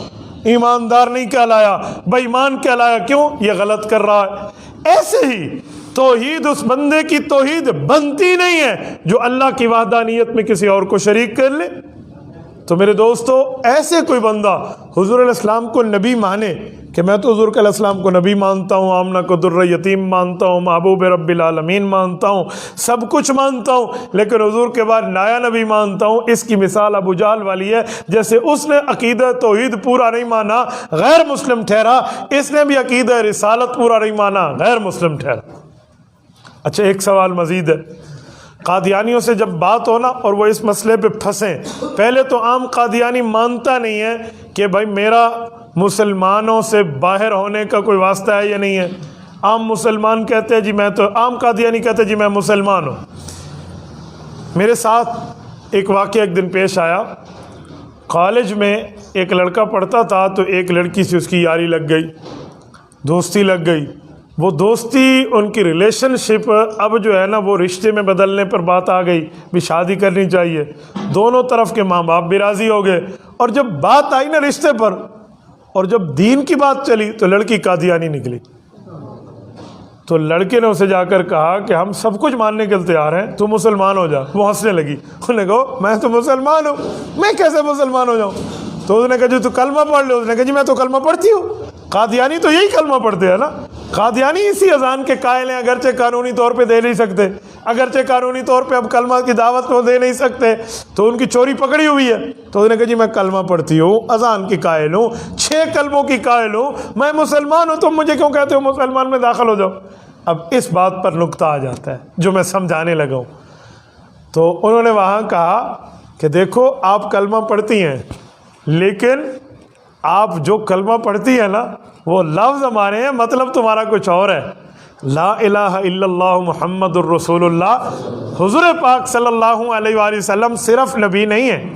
ایماندار نہیں کہلایا، بے ایمان کہلایا. کیوں؟ یہ غلط کر رہا ہے. ایسے ہی توحید اس بندے کی توحید بنتی نہیں ہے جو اللہ کی وحدانیت میں کسی اور کو شریک کر لے. تو میرے دوستو، ایسے کوئی بندہ حضور علیہ السلام کو نبی مانے کہ میں تو حضور علیہ السلام کو نبی مانتا ہوں، آمنہ کو در یتیم مانتا ہوں، محبوب رب العالمین مانتا ہوں، سب کچھ مانتا ہوں، لیکن حضور کے بعد نیا نبی مانتا ہوں، اس کی مثال ابو جہل والی ہے. جیسے اس نے عقیدہ توحید پورا نہیں مانا، غیر مسلم ٹھہرا، اس نے بھی عقیدہ رسالت پورا نہیں مانا، غیر مسلم ٹھہرا. اچھا، ایک سوال مزید ہے. قادیانیوں سے جب بات ہو نا اور وہ اس مسئلے پہ پھنسیں، پہلے تو عام قادیانی مانتا نہیں ہے کہ بھائی میرا مسلمانوں سے باہر ہونے کا کوئی واسطہ ہے یا نہیں ہے. عام مسلمان کہتے ہیں جی میں تو، عام قادیانی کہتے ہیں جی میں مسلمان ہوں. میرے ساتھ ایک واقعہ ایک دن پیش آیا. کالج میں ایک لڑکا پڑھتا تھا تو ایک لڑکی سے اس کی یاری لگ گئی، دوستی لگ گئی. وہ دوستی، ان کی ریلیشن شپ اب جو ہے نا وہ رشتے میں بدلنے پر بات آ گئی بھی شادی کرنی چاہیے. دونوں طرف کے ماں باپ بھی راضی ہو گئے. اور جب بات آئی نا رشتے پر اور جب دین کی بات چلی تو لڑکی قادیانی نکلی. تو لڑکے نے اسے جا کر کہا کہ ہم سب کچھ ماننے کے لیے تیار ہیں، تو مسلمان ہو جا. وہ ہنسنے لگی. انہوں نے کہا میں تو مسلمان ہوں، میں کیسے مسلمان ہو جاؤں؟ تو اس نے کہا جی تو کلمہ پڑھ لو. اس نے کہا جی میں تو کلمہ پڑھتی ہوں. قادیانی تو یہی کلمہ پڑھتے ہیں نا. قادیانی اسی اذان کے قائل ہیں، اگرچہ قانونی طور پہ دے نہیں سکتے، اگرچہ قانونی طور پہ اب کلمہ کی دعوت کو دے نہیں سکتے، تو ان کی چوری پکڑی ہوئی ہے. تو اس نے کہا جی میں کلمہ پڑھتی ہوں، اذان کی قائل ہوں، 6 کلموں کی قائل ہوں، میں مسلمان ہوں، تم مجھے کیوں کہتے ہو مسلمان میں داخل ہو جاؤ؟ اب اس بات پر نکتہ آ جاتا ہے جو میں سمجھانے لگا ہوں. تو انہوں نے وہاں کہا کہ دیکھو آپ کلمہ پڑھتی ہیں لیکن آپ جو کلمہ پڑھتی ہیں نا وہ لفظ ہمارے ہیں، مطلب تمہارا کچھ اور ہے. لا الہ الا اللہ محمد الرسول اللہ. حضور پاک صلی اللہ علیہ وآلہ وسلم صرف نبی نہیں ہیں.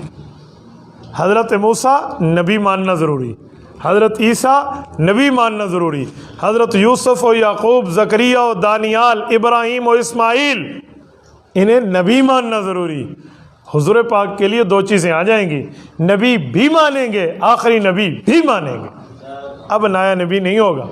حضرت موسیٰ نبی ماننا ضروری، حضرت عیسیٰ نبی ماننا ضروری، حضرت یوسف و یعقوب، زکریا و دانیال، ابراہیم و اسماعیل انہیں نبی ماننا ضروری. حضور پاک کے لیے دو چیزیں آ جائیں گی, نبی بھی مانیں گے, آخری نبی بھی مانیں گے. اب نیا نبی نہیں ہوگا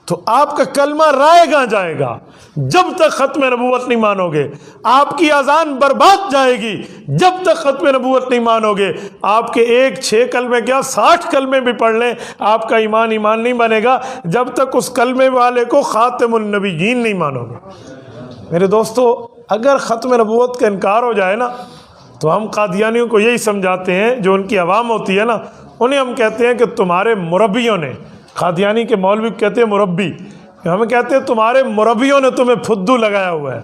تو آپ کا کلمہ رائے گاں جائے گا جب تک ختم نبوت نہیں مانو گے. آپ کی اذان برباد جائے گی جب تک ختم نبوت نہیں مانو گے. آپ کے 6 کلمے کیا 60 کلمے بھی پڑھ لیں, آپ کا ایمان نہیں بنے گا جب تک اس کلمے والے کو خاتم النبیین نہیں مانو گے. میرے دوستو, اگر ختم نبوت کا انکار ہو جائے نا تو ہم قادیانیوں کو یہی سمجھاتے ہیں, جو ان کی عوام ہوتی ہے نا انہیں ہم کہتے ہیں کہ تمہارے مربیوں نے, قادیانی کے مولوی کہتے ہیں مربی, ہمیں کہتے ہیں تمہارے مربیوں نے تمہیں پھدو لگایا ہوا ہے,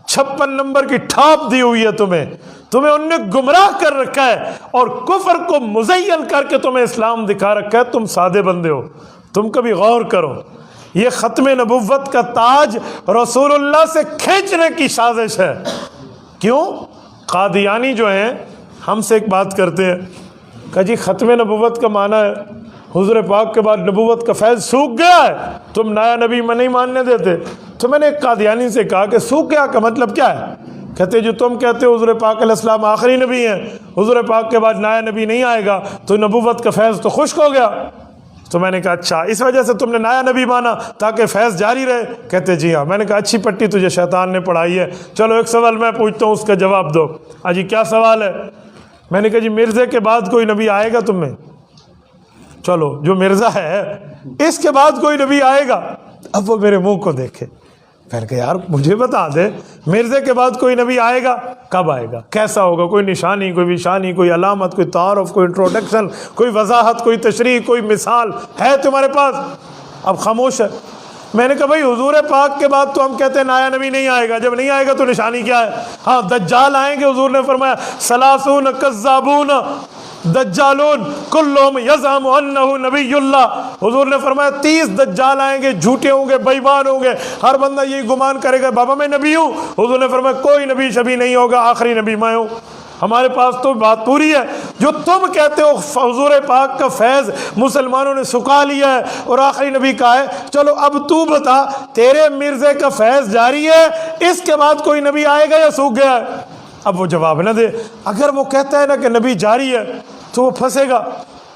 56 نمبر کی ٹھاپ دی ہوئی ہے تمہیں ان نے گمراہ کر رکھا ہے اور کفر کو مزین کر کے تمہیں اسلام دکھا رکھا ہے. تم سادے بندے ہو, تم کبھی غور کرو. یہ ختم نبوت کا تاج رسول اللہ سے کھینچنے کی سازش ہے. کیوں؟ قادیانی جو ہیں ہم سے ایک بات کرتے ہیں کہ جی ختم نبوت کا معنی ہے حضور پاک کے بعد نبوت کا فیض سوکھ گیا ہے, تم نیا نبی میں نہیں ماننے دیتے. تو میں نے ایک قادیانی سے کہا کہ سوکھ گیا کا مطلب کیا ہے؟ کہتے جو تم کہتے ہو حضور پاک علیہ السلام آخری نبی ہیں, حضور پاک کے بعد نیا نبی نہیں آئے گا تو نبوت کا فیض تو خشک ہو گیا. تو میں نے کہا اچھا اس وجہ سے تم نے نیا نبی مانا تاکہ فیض جاری رہے؟ کہتے جی ہاں. میں نے کہا اچھی پٹی تجھے شیطان نے پڑھائی ہے, چلو ایک سوال میں پوچھتا ہوں اس کا جواب دو. جی کیا سوال ہے؟ میں نے کہا جی مرزے کے بعد کوئی نبی آئے گا تم میں؟ چلو جو مرزا ہے اس کے بعد کوئی نبی آئے گا؟ اب وہ میرے منہ کو دیکھے, میں نے کہا یار مجھے بتا دے مرزے کے بعد کوئی نبی آئے گا, کب آئے گا, کیسا ہوگا, کوئی نشانی, کوئی وشانی, کوئی علامت, کوئی تعارف, کوئی انٹروڈکشن, کوئی وضاحت, کوئی تشریح, کوئی مثال ہے تمہارے پاس؟ اب خاموش ہے. میں نے کہا بھائی حضور پاک کے بعد تو ہم کہتے ہیں نیا نبی نہیں آئے گا, جب نہیں آئے گا تو نشانی کیا ہے؟ ہاں دجال آئیں گے, حضور نے فرمایا ثلاثون کذابون دجالون کلہم یزعم انہ نبی اللہ. حضور نے فرمایا 30 دجال آئیں گے, جھوٹے ہوں گے, بے ایمان ہوں گے, ہر بندہ یہی گمان کرے گا بابا میں نبی ہوں. حضور نے فرمایا کوئی نبی شبی نہیں ہوگا, آخری نبی میں ہوں. ہمارے پاس تو بات پوری ہے. جو تم کہتے ہو حضور پاک کا فیض مسلمانوں نے سکھا لیا ہے اور آخری نبی کا ہے, چلو اب تو بتا تیرے مرزے کا فیض جاری ہے, اس کے بعد کوئی نبی آئے گا یا سوکھ گیا ہے؟ اب وہ جواب نہ دے. اگر وہ کہتا ہے نا کہ نبی جاری ہے تو وہ پھنسے گا,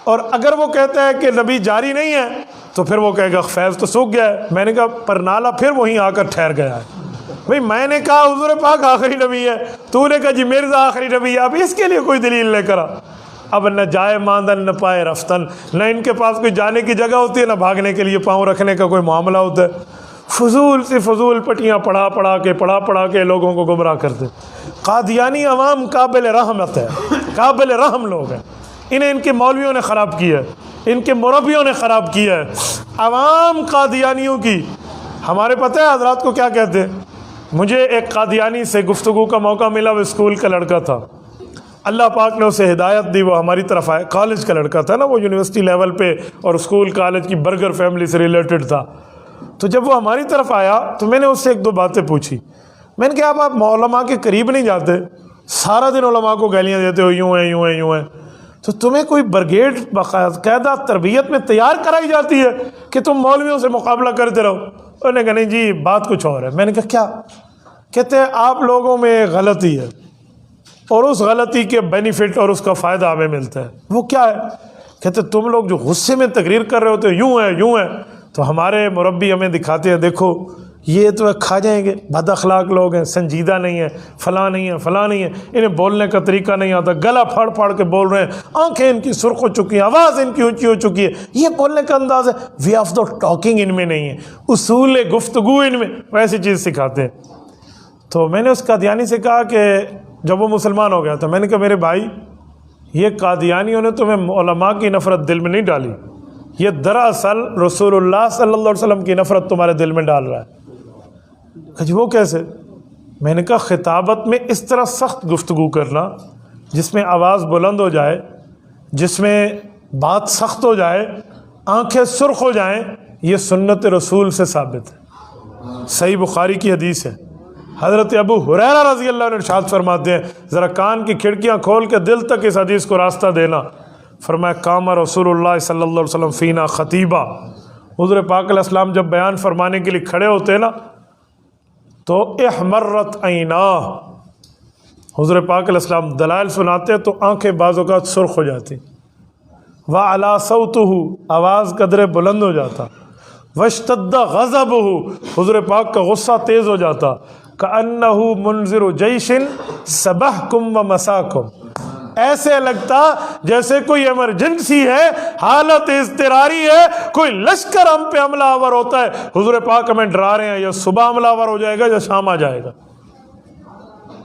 اور اگر وہ کہتا ہے کہ نبی جاری نہیں ہے تو پھر وہ کہے گا فیض تو سوکھ گیا ہے. میں نے کہا پر نالا پھر وہیں آ کر ٹھہر گیا ہے. بھئی میں نے کہا حضور پاک آخری نبی ہے, تو نے کہا جی مرزا آخری نبی ہے. اب اس کے لیے کوئی دلیل لے کر اب نہ جائے ماندن نہ پائے رفتن, نہ ان کے پاس کوئی جانے کی جگہ ہوتی ہے, نہ بھاگنے کے لیے پاؤں رکھنے کا کوئی معاملہ ہوتا ہے. فضول سے فضول پٹیاں پڑھا کے لوگوں کو گمراہ کرتے. قادیانی عوام قابل رحمت ہے, قابل رحم لوگ ہیں. انہیں ان کے مولویوں نے خراب کیا ہے, ان کے مربیوں نے خراب کیا ہے. عوام قادیانیوں کی ہمارے پتہ ہے حضرات کو کیا کہتے ہیں. مجھے ایک قادیانی سے گفتگو کا موقع ملا, وہ اسکول کا لڑکا تھا, اللہ پاک نے اسے ہدایت دی, وہ ہماری طرف آیا. کالج کا لڑکا تھا نا, وہ یونیورسٹی لیول پہ اور اسکول کالج کی برگر فیملی سے ریلیٹڈ تھا. تو جب وہ ہماری طرف آیا تو میں نے اس سے 1-2 باتیں پوچھی. میں نے کہا آپ علماء کے قریب نہیں جاتے, سارا دن علماء کو گالیاں دیتے ہو, یوں ہیں, تو تمہیں کوئی برگیڈ باقاعدہ تربیت میں تیار کرائی جاتی ہے کہ تم مولویوں سے مقابلہ کرتے رہو؟ انہوں نے کہا نہیں جی بات کچھ اور ہے. میں نے کہا کیا؟ کہتے ہیں آپ لوگوں میں غلطی ہے اور اس غلطی کے بینیفٹ اور اس کا فائدہ ہمیں ملتا ہے. وہ کیا ہے؟ کہتے تم لوگ جو غصے میں تقریر کر رہے ہوتے یوں ہے, تو ہمارے مربی ہمیں دکھاتے ہیں دیکھو یہ تو کھا جائیں گے, بد اخلاق لوگ ہیں, سنجیدہ نہیں ہے, فلاں نہیں ہے, انہیں بولنے کا طریقہ نہیں آتا, گلا پھاڑ کے بول رہے ہیں, آنکھیں ان کی سرخ ہو چکی ہیں, آواز ان کی اونچی ہو چکی ہے, یہ بولنے کا انداز ہے. Way of the talking in میں نہیں ہے, اصول گفتگو ان میں, ویسی چیز سکھاتے ہیں. تو میں نے اس قادیانی سے کہا کہ جب وہ مسلمان ہو گیا تو میں نے کہا میرے بھائی یہ قادیانیوں نے تمہیں علماء کی نفرت دل میں نہیں ڈالی, یہ دراصل رسول اللہ صلی اللہ علیہ وسلم کی نفرت تمہارے دل میں ڈال رہا ہے. کہ وہ کیسے؟ میں نے کہا خطابت میں اس طرح سخت گفتگو کرنا جس میں آواز بلند ہو جائے, جس میں بات سخت ہو جائے, آنکھیں سرخ ہو جائیں, یہ سنت رسول سے ثابت ہے. صحیح بخاری کی حدیث ہے. حضرت ابو ہریرہ رضی اللہ عنہ ارشاد فرماتے ہیں ذرا کان کی کھڑکیاں کھول کے دل تک اس حدیث کو راستہ دینا. فرمایا قام رسول اللہ صلی اللہ علیہ وسلم فینا خطیبہ. حضور پاک علیہ السلام جب بیان فرمانے کے لیے کھڑے ہوتے ہیں نا تو احمرت عیناہ، حضور پاک علیہ السلام دلائل سناتے تو آنکھیں بعض اوقات سرخ ہو جاتی، وعلی صوتہ، آواز قدرے بلند ہو جاتا، واشتد غضبہ، حضور پاک کا غصہ تیز ہو جاتا، کأنہ منذر جیش صبحکم و مساکم، ایسے لگتا جیسے کوئی ایمرجنسی ہے، حالت اضطراری ہے، کوئی لشکر ہم پہ حملہ آور ہوتا ہے، حضور پاک ہمیں ڈرا رہے ہیں یا صبح حملہ آور ہو جائے گا یا شام آ جائے گا۔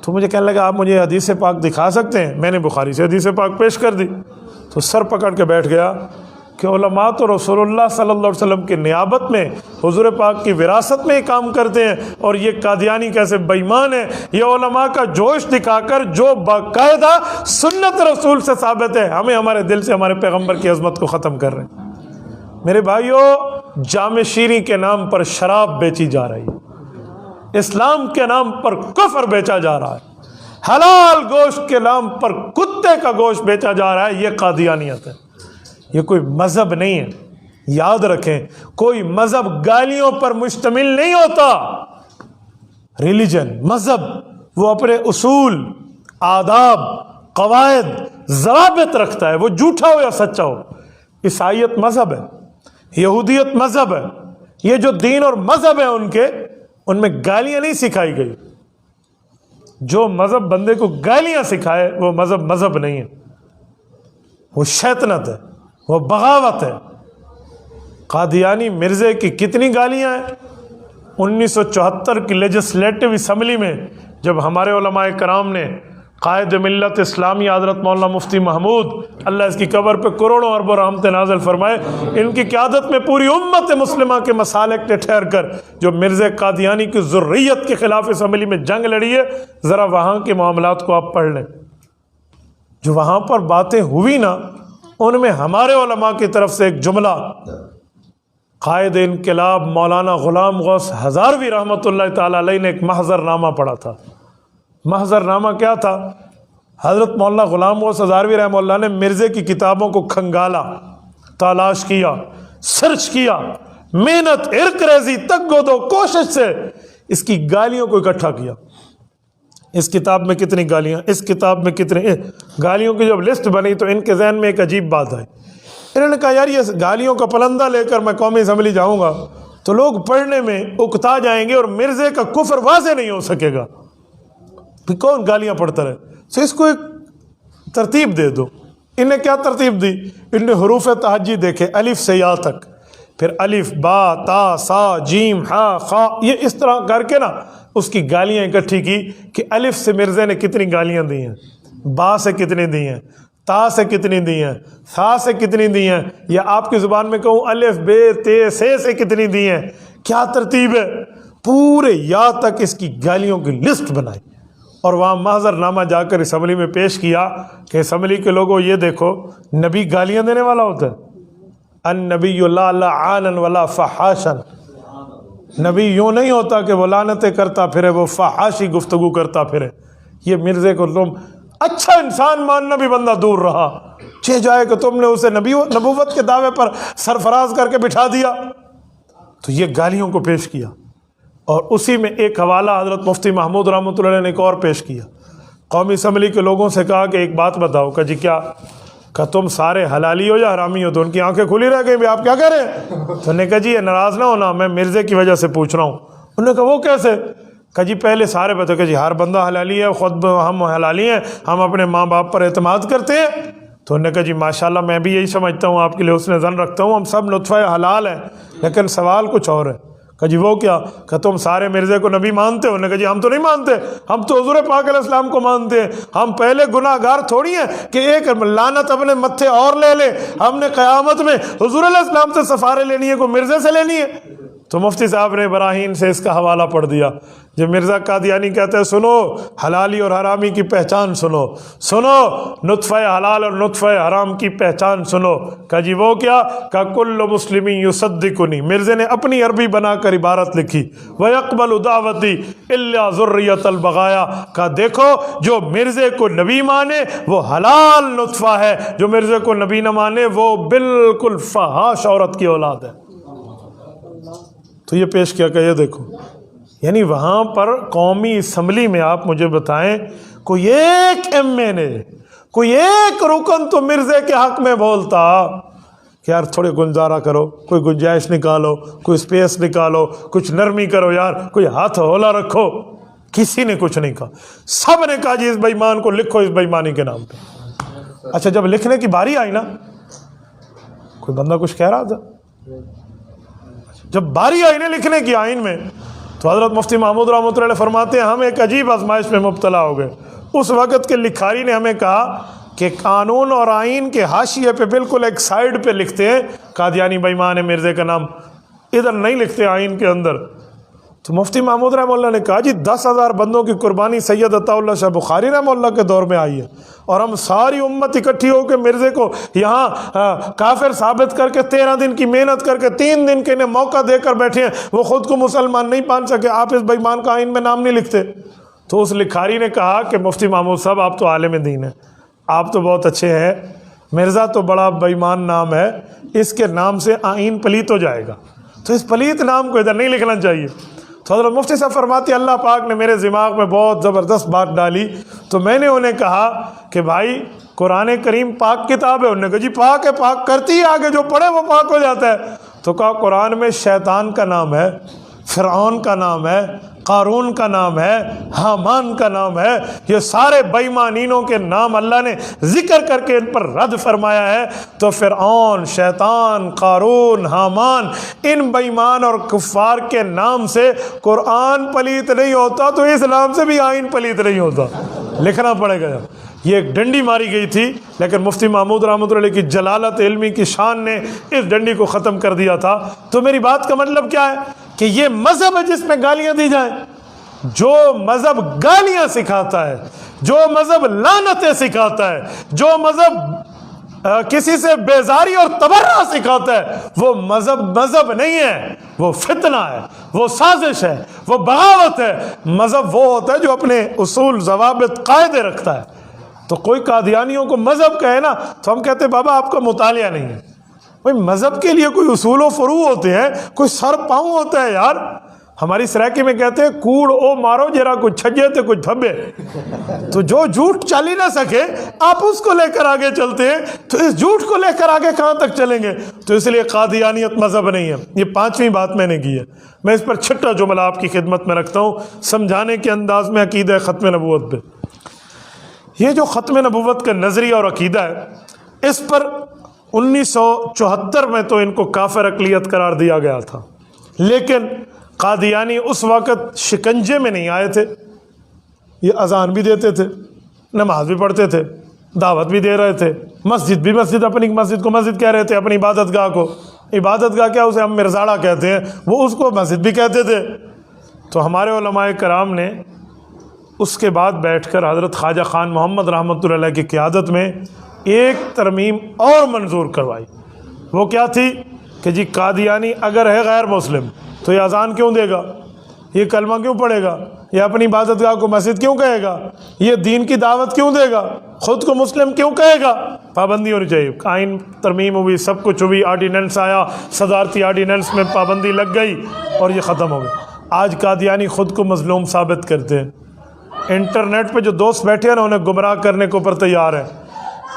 تو مجھے کہنے لگا آپ مجھے حدیث پاک دکھا سکتے ہیں؟ میں نے بخاری سے حدیث پاک پیش کر دی، تو سر پکڑ کے بیٹھ گیا کہ علماء تو رسول اللہ صلی اللہ علیہ وسلم کی نیابت میں، حضور پاک کی وراثت میں ہی کام کرتے ہیں، اور یہ قادیانی کیسے بے ایمان ہے؟ یہ علماء کا جوش دکھا کر جو باقاعدہ سنت رسول سے ثابت ہے، ہمیں ہمارے دل سے ہمارے پیغمبر کی عظمت کو ختم کر رہے ہیں۔ میرے بھائیو، جامع شیریں کے نام پر شراب بیچی جا رہی ہے، اسلام کے نام پر کفر بیچا جا رہا ہے، حلال گوشت کے نام پر کتے کا گوشت بیچا جا رہا ہے، یہ قادیانیت ہے، یہ کوئی مذہب نہیں ہے۔ یاد رکھیں، کوئی مذہب گالیوں پر مشتمل نہیں ہوتا۔ ریلیجن، مذہب، وہ اپنے اصول، آداب، قواعد، ضوابط رکھتا ہے، وہ جھوٹا ہو یا سچا ہو۔ عیسائیت مذہب ہے، یہودیت مذہب ہے، یہ جو دین اور مذہب ہیں ان میں گالیاں نہیں سکھائی گئی۔ جو مذہب بندے کو گالیاں سکھائے وہ مذہب نہیں ہے، وہ شیطنت ہے، وہ بغاوت ہے۔ قادیانی مرزے کی کتنی گالیاں ہیں؟ 1974 کی لیجسلیٹو اسمبلی میں جب ہمارے علماء کرام نے قائد ملت اسلامی حضرت مولانا مفتی محمود، اللہ اس کی قبر پہ کروڑوں اربوں رحمت نازل فرمائے، ان کی قیادت میں پوری امت مسلمہ کے مصالح نے ٹھہر کر جو مرزا قادیانی کی ذریت کے خلاف اسمبلی میں جنگ لڑی ہے، ذرا وہاں کے معاملات کو آپ پڑھ لیں۔ جو وہاں پر باتیں ہوئی نا، ان میں ہمارے علماء کی طرف سے ایک جملہ قائد انقلاب مولانا غلام غوث ہزاروی رحمۃ اللہ تعالی علیہ نے ایک محضر نامہ پڑھا تھا۔ محضر نامہ کیا تھا؟ حضرت مولانا غلام غوث ہزاروی رحمہ اللہ نے مرزے کی کتابوں کو کھنگالا، تلاش کیا، سرچ کیا، محنت، عرق ریزی، تگ و دو، کوشش سے اس کی گالیوں کو اکٹھا کیا۔ اس کتاب میں کتنی گالیاں، اس کتاب میں کتنی گالیوں کی جب لسٹ بنی تو ان کے ذہن میں ایک عجیب بات آئی۔ انہوں نے کہا یار یہ گالیوں کا پلندہ لے کر میں قومی اسمبلی جاؤں گا تو لوگ پڑھنے میں اکتا جائیں گے اور مرزے کا کفر واضح نہیں ہو سکے گا، پھر کون گالیاں پڑھتا رہے؟ تو اس کو ایک ترتیب دے دو۔ انہیں کیا ترتیب دی؟ انہوں نے حروف تہجی دیکھے الف سے یا تک، پھر الف با تا سا جیم ہا خا، یہ اس طرح کر کے نا اس کی گالیاں اکٹھی کی کہ الف سے مرزے نے کتنی گالیاں دی ہیں، با سے کتنی دی ہیں، تا سے کتنی دی ہیں، سا سے کتنی دی ہیں، یا آپ کی زبان میں کہوں الف بے تے سے کتنی دی ہیں۔ کیا ترتیب ہے؟ پورے یا تک اس کی گالیوں کی لسٹ بنائی اور وہاں محضر نامہ جا کر اسمبلی میں پیش کیا کہ اسمبلی کے لوگوں یہ دیکھو، نبی گالیاں دینے والا ہوتا ہے؟ النبی لا لعانا ولا فحاشا، نبی یوں نہیں ہوتا کہ وہ لعنتیں کرتا پھرے، وہ فحاشی گفتگو کرتا پھرے۔ یہ مرزے کو تم اچھا انسان ماننا بھی بندہ دور رہا، چہ جائے کہ تم نے اسے نبوت کے دعوے پر سرفراز کر کے بٹھا دیا۔ تو یہ گالیوں کو پیش کیا، اور اسی میں ایک حوالہ حضرت مفتی محمود رحمۃ اللہ علیہ نے ایک اور پیش کیا۔ قومی اسمبلی کے لوگوں سے کہا کہ ایک بات بتاؤ، کہ جی کیا؟ کہ تم سارے حلالی ہو یا حرامی ہو؟ تو ان کی آنکھیں کھلی رہ گئی، بھی آپ کیا کہہ رہے ہیں؟ تو انہوں نے کہا جی یہ ناراض نہ ہونا، میں مرزے کی وجہ سے پوچھ رہا ہوں۔ انہوں نے کہا وہ کیسے؟ کہ جی پہلے سارے بتاؤ کہ جی ہر بندہ حلالی ہے، خود ہم حلالی ہیں، ہم اپنے ماں باپ پر اعتماد کرتے ہیں۔ تو انہوں نے کہا جی ماشاءاللہ میں بھی یہی سمجھتا ہوں، آپ کے لیے حسن ظن رکھتا ہوں، ہم سب نطفہ حلال ہیں، لیکن سوال کچھ اور ہے۔ کہ جی وہ کیا؟ کہ تم سارے مرزے کو نبی مانتے ہو؟ انہوں نے کہا جی ہم تو نہیں مانتے، ہم تو حضور پاک علیہ السلام کو مانتے ہیں، ہم پہلے گناہ گار تھوڑی ہیں کہ ایک لعنت اپنے متھے اور لے لے، ہم نے قیامت میں حضور علیہ السلام سے سفارے لینی ہے، کوئی مرزے سے لینی ہے؟ تو مفتی صاحب نے براہین سے اس کا حوالہ پڑھ دیا۔ جب مرزا قادیانی کہتے ہیں سنو حلالی اور حرامی کی پہچان سنو، سنو نطفہ حلال اور نطفہ حرام کی پہچان سنو، کہ جی وہ کیا؟ کہ کل مسلمی یصدقنی، مرزے نے اپنی عربی بنا کر عبارت لکھی، وَيَقْبَلُ دعوتی إِلَّا ذُرِّيَّةَ الْبَغَايَا، کہ دیکھو جو مرزے کو نبی مانے وہ حلال نطفہ ہے، جو مرزے کو نبی نہ مانے وہ بالکل فحاش عورت کی اولاد ہے۔ تو یہ پیش کیا کہ یہ دیکھو یعنی وہاں پر قومی اسمبلی میں آپ مجھے بتائیں کوئی ایک MNA، کوئی ایک رکن تو مرزے کے حق میں بولتا کہ یار تھوڑے گنجارہ کرو، کوئی گنجائش نکالو، کوئی اسپیس نکالو، کچھ نرمی کرو یار، کوئی ہاتھ ہولا رکھو؟ کسی نے کچھ نہیں کہا، سب نے کہا جی اس بے ایمان کو لکھو اس بے ایمانی کے نام پہ۔ اچھا جب لکھنے کی باری آئی نا، کوئی بندہ کچھ کہہ رہا تھا؟ جب باری آئی نا لکھنے کی آئین میں، تو حضرت مفتی محمود رحمۃ اللہ علیہ فرماتے ہیں ہم ایک عجیب آزمائش میں مبتلا ہو گئے۔ اس وقت کے لکھاری نے ہمیں کہا کہ قانون اور آئین کے حاشیے پہ بالکل ایک سائیڈ پہ لکھتے ہیں قادیانی بے ایمان ہے مرزے کا نام، ادھر نہیں لکھتے آئین کے اندر۔ تو مفتی محمود رحمۃ اللہ نے کہا جی 10,000 بندوں کی قربانی سید عطا اللہ شاہ بخاری رحمۃ اللہ کے دور میں آئی ہے، اور ہم ساری امت اکٹھی ہو کے مرزے کو یہاں کافر ثابت کر کے 13 دن کی محنت کر کے 3 دن کے انہیں موقع دے کر بیٹھے ہیں، وہ خود کو مسلمان نہیں مان سکے، آپ اس بے ایمان کا آئین میں نام نہیں لکھتے۔ تو اس لکھاری نے کہا کہ مفتی محمود صاحب آپ تو عالم دین ہیں، آپ تو بہت اچھے ہیں، مرزا تو بڑا بے ایمان نام ہے، اس کے نام سے آئین پلیت ہو جائے گا، تو اس پلیت نام کو ادھر نہیں لکھنا چاہیے۔ تو حضرت مفتی صاحب فرماتے اللہ پاک نے میرے دماغ میں بہت زبردست بات ڈالی، تو میں نے انہیں کہا کہ بھائی قرآن کریم پاک کتاب ہے۔ انہوں نے کہا جی پاک ہے، پاک کرتی ہے، آگے جو پڑھے وہ پاک ہو جاتا ہے۔ تو کہا قرآن میں شیطان کا نام ہے، فرعون کا نام ہے، قارون کا نام ہے، حامان کا نام ہے، یہ سارے بے ایمانینوں کے نام اللہ نے ذکر کر کے ان پر رد فرمایا ہے۔ تو فرعون، شیطان، قارون، حامان، ان بے ایمان اور کفار کے نام سے قرآن پلیت نہیں ہوتا تو اسلام سے بھی آئین پلیت نہیں ہوتا، لکھنا پڑے گا۔ یہ ایک ڈنڈی ماری گئی تھی، لیکن مفتی محمود رحمۃ اللہ کی جلالت علمی کی شان نے اس ڈنڈی کو ختم کر دیا تھا۔ تو میری بات کا مطلب کیا ہے کہ یہ مذہب ہے جس میں گالیاں دی جائیں؟ جو مذہب گالیاں سکھاتا ہے، جو مذہب لعنتیں سکھاتا ہے، جو مذہب کسی سے بیزاری اور تبرہ سکھاتا ہے، وہ مذہب نہیں ہے، وہ فتنہ ہے، وہ سازش ہے، وہ بغاوت ہے۔ مذہب وہ ہوتا ہے جو اپنے اصول، ضوابط، قاعدے رکھتا ہے۔ تو کوئی قادیانیوں کو مذہب کہے نا تو ہم کہتے بابا آپ کا مطالعہ نہیں ہے۔ بھائی مذہب کے لیے کوئی اصول و فروع ہوتے ہیں، کوئی سر پاؤں ہوتا ہے یار۔ ہماری سرائکی میں کہتے ہیں کوڑ او مارو جرا کچھ چھجے تے کچھ پھبے۔ تو جو جھوٹ چل ہی نہ سکے آپ اس کو لے کر آگے چلتے ہیں، تو اس جھوٹ کو لے کر آگے کہاں تک چلیں گے؟ تو اس لیے قادیانیت مذہب نہیں ہے۔ یہ 5ویں بات میں نے کی ہے۔ میں اس پر چھٹا جملہ آپ کی خدمت میں رکھتا ہوں سمجھانے کے انداز میں عقیدہ ختم نبوت پہ۔ یہ جو ختم نبوت کا نظریہ اور عقیدہ ہے، اس پر 1974 میں تو ان کو کافر اقلیت قرار دیا گیا تھا، لیکن قادیانی اس وقت شکنجے میں نہیں آئے تھے۔ یہ اذان بھی دیتے تھے، نماز بھی پڑھتے تھے، دعوت بھی دے رہے تھے، مسجد بھی مسجد، اپنی مسجد کو مسجد کہہ رہے تھے، اپنی عبادت گاہ کو عبادت گاہ کیا، اسے ہم مرزاڑا کہتے ہیں، وہ اس کو مسجد بھی کہتے تھے۔ تو ہمارے علماء کرام نے اس کے بعد بیٹھ کر حضرت خواجہ خان محمد رحمۃ اللہ علیہ کی قیادت میں ایک ترمیم اور منظور کروائی۔ وہ کیا تھی کہ جی قادیانی اگر ہے غیر مسلم تو یہ اذان کیوں دے گا، یہ کلمہ کیوں پڑھے گا، یہ اپنی عبادت گاہ کو مسجد کیوں کہے گا، یہ دین کی دعوت کیوں دے گا، خود کو مسلم کیوں کہے گا؟ پابندی ہونی چاہیے۔ آئین ترمیم ہوئی، سب کچھ ہوئی، آرڈیننس آیا، صدارتی آرڈیننس میں پابندی لگ گئی اور یہ ختم ہو گیا۔ آج قادیانی خود کو مظلوم ثابت کرتے ہیں۔ انٹرنیٹ پہ جو دوست بیٹھے ہیں نا انہیں گمراہ کرنے کو پر تیار ہیں۔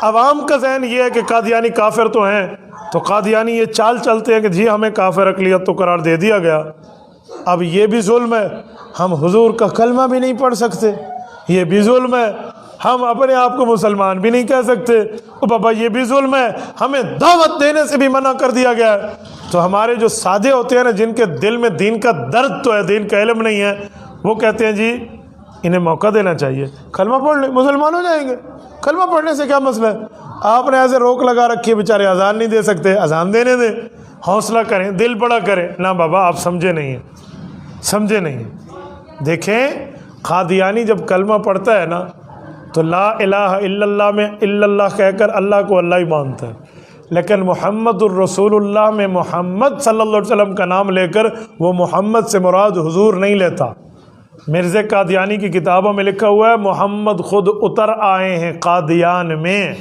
عوام کا ذہن یہ ہے کہ قادیانی کافر تو ہیں، تو قادیانی یہ چال چلتے ہیں کہ جی ہمیں کافر اقلیت تو قرار دے دیا گیا، اب یہ بھی ظلم ہے، ہم حضور کا کلمہ بھی نہیں پڑھ سکتے، یہ بھی ظلم ہے، ہم اپنے آپ کو مسلمان بھی نہیں کہہ سکتے، او بابا یہ بھی ظلم ہے، ہمیں دعوت دینے سے بھی منع کر دیا گیا ہے۔ تو ہمارے جو سادے ہوتے ہیں نا، جن کے دل میں دین کا درد تو ہے، دین کا علم نہیں ہے، وہ کہتے ہیں جی انہیں موقع دینا چاہیے، کلمہ پڑھ لیں مسلمان ہو جائیں گے، کلمہ پڑھنے سے کیا مسئلہ ہے؟ آپ نے ایسے روک لگا رکھی ہے، بیچارے اذان نہیں دے سکتے، اذان دینے دیں، حوصلہ کریں، دل بڑا کریں۔ نہ بابا آپ سمجھے نہیں ہیں، سمجھے نہیں ہیں۔ دیکھیں قادیانی جب کلمہ پڑھتا ہے نا تو لا الہ الا اللہ میں الا اللہ کہہ کر اللہ کو اللہ ہی مانتا ہے، لیکن محمد الرسول اللہ میں محمد صلی اللہ علیہ وسلم کا نام لے کر وہ محمد سے مراد حضور نہیں لیتا۔ مرزا قادیانی کی کتابوں میں لکھا ہوا ہے محمد خود اتر آئے ہیں قادیان میں۔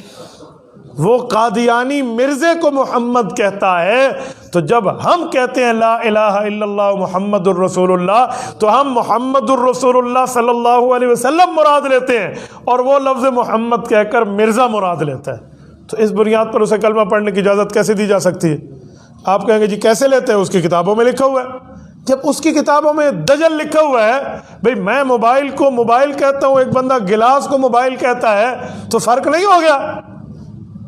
وہ قادیانی مرزے کو محمد کہتا ہے تو جب ہم کہتے ہیں لا الہ الا اللہ محمد الرسول اللہ تو ہم محمد الرسول اللہ صلی اللہ علیہ وسلم مراد لیتے ہیں، اور وہ لفظ محمد کہہ کر مرزا مراد لیتا ہے۔ تو اس بنیاد پر اسے کلمہ پڑھنے کی اجازت کیسے دی جا سکتی ہے؟ آپ کہیں گے جی کیسے لیتے ہیں، اس کی کتابوں میں لکھا ہوا ہے۔ جب اس کی کتابوں میں دجل لکھا ہوا ہے، بھئی میں موبائل کو موبائل کہتا ہوں، ایک بندہ گلاس کو موبائل کہتا ہے، تو فرق نہیں ہو گیا؟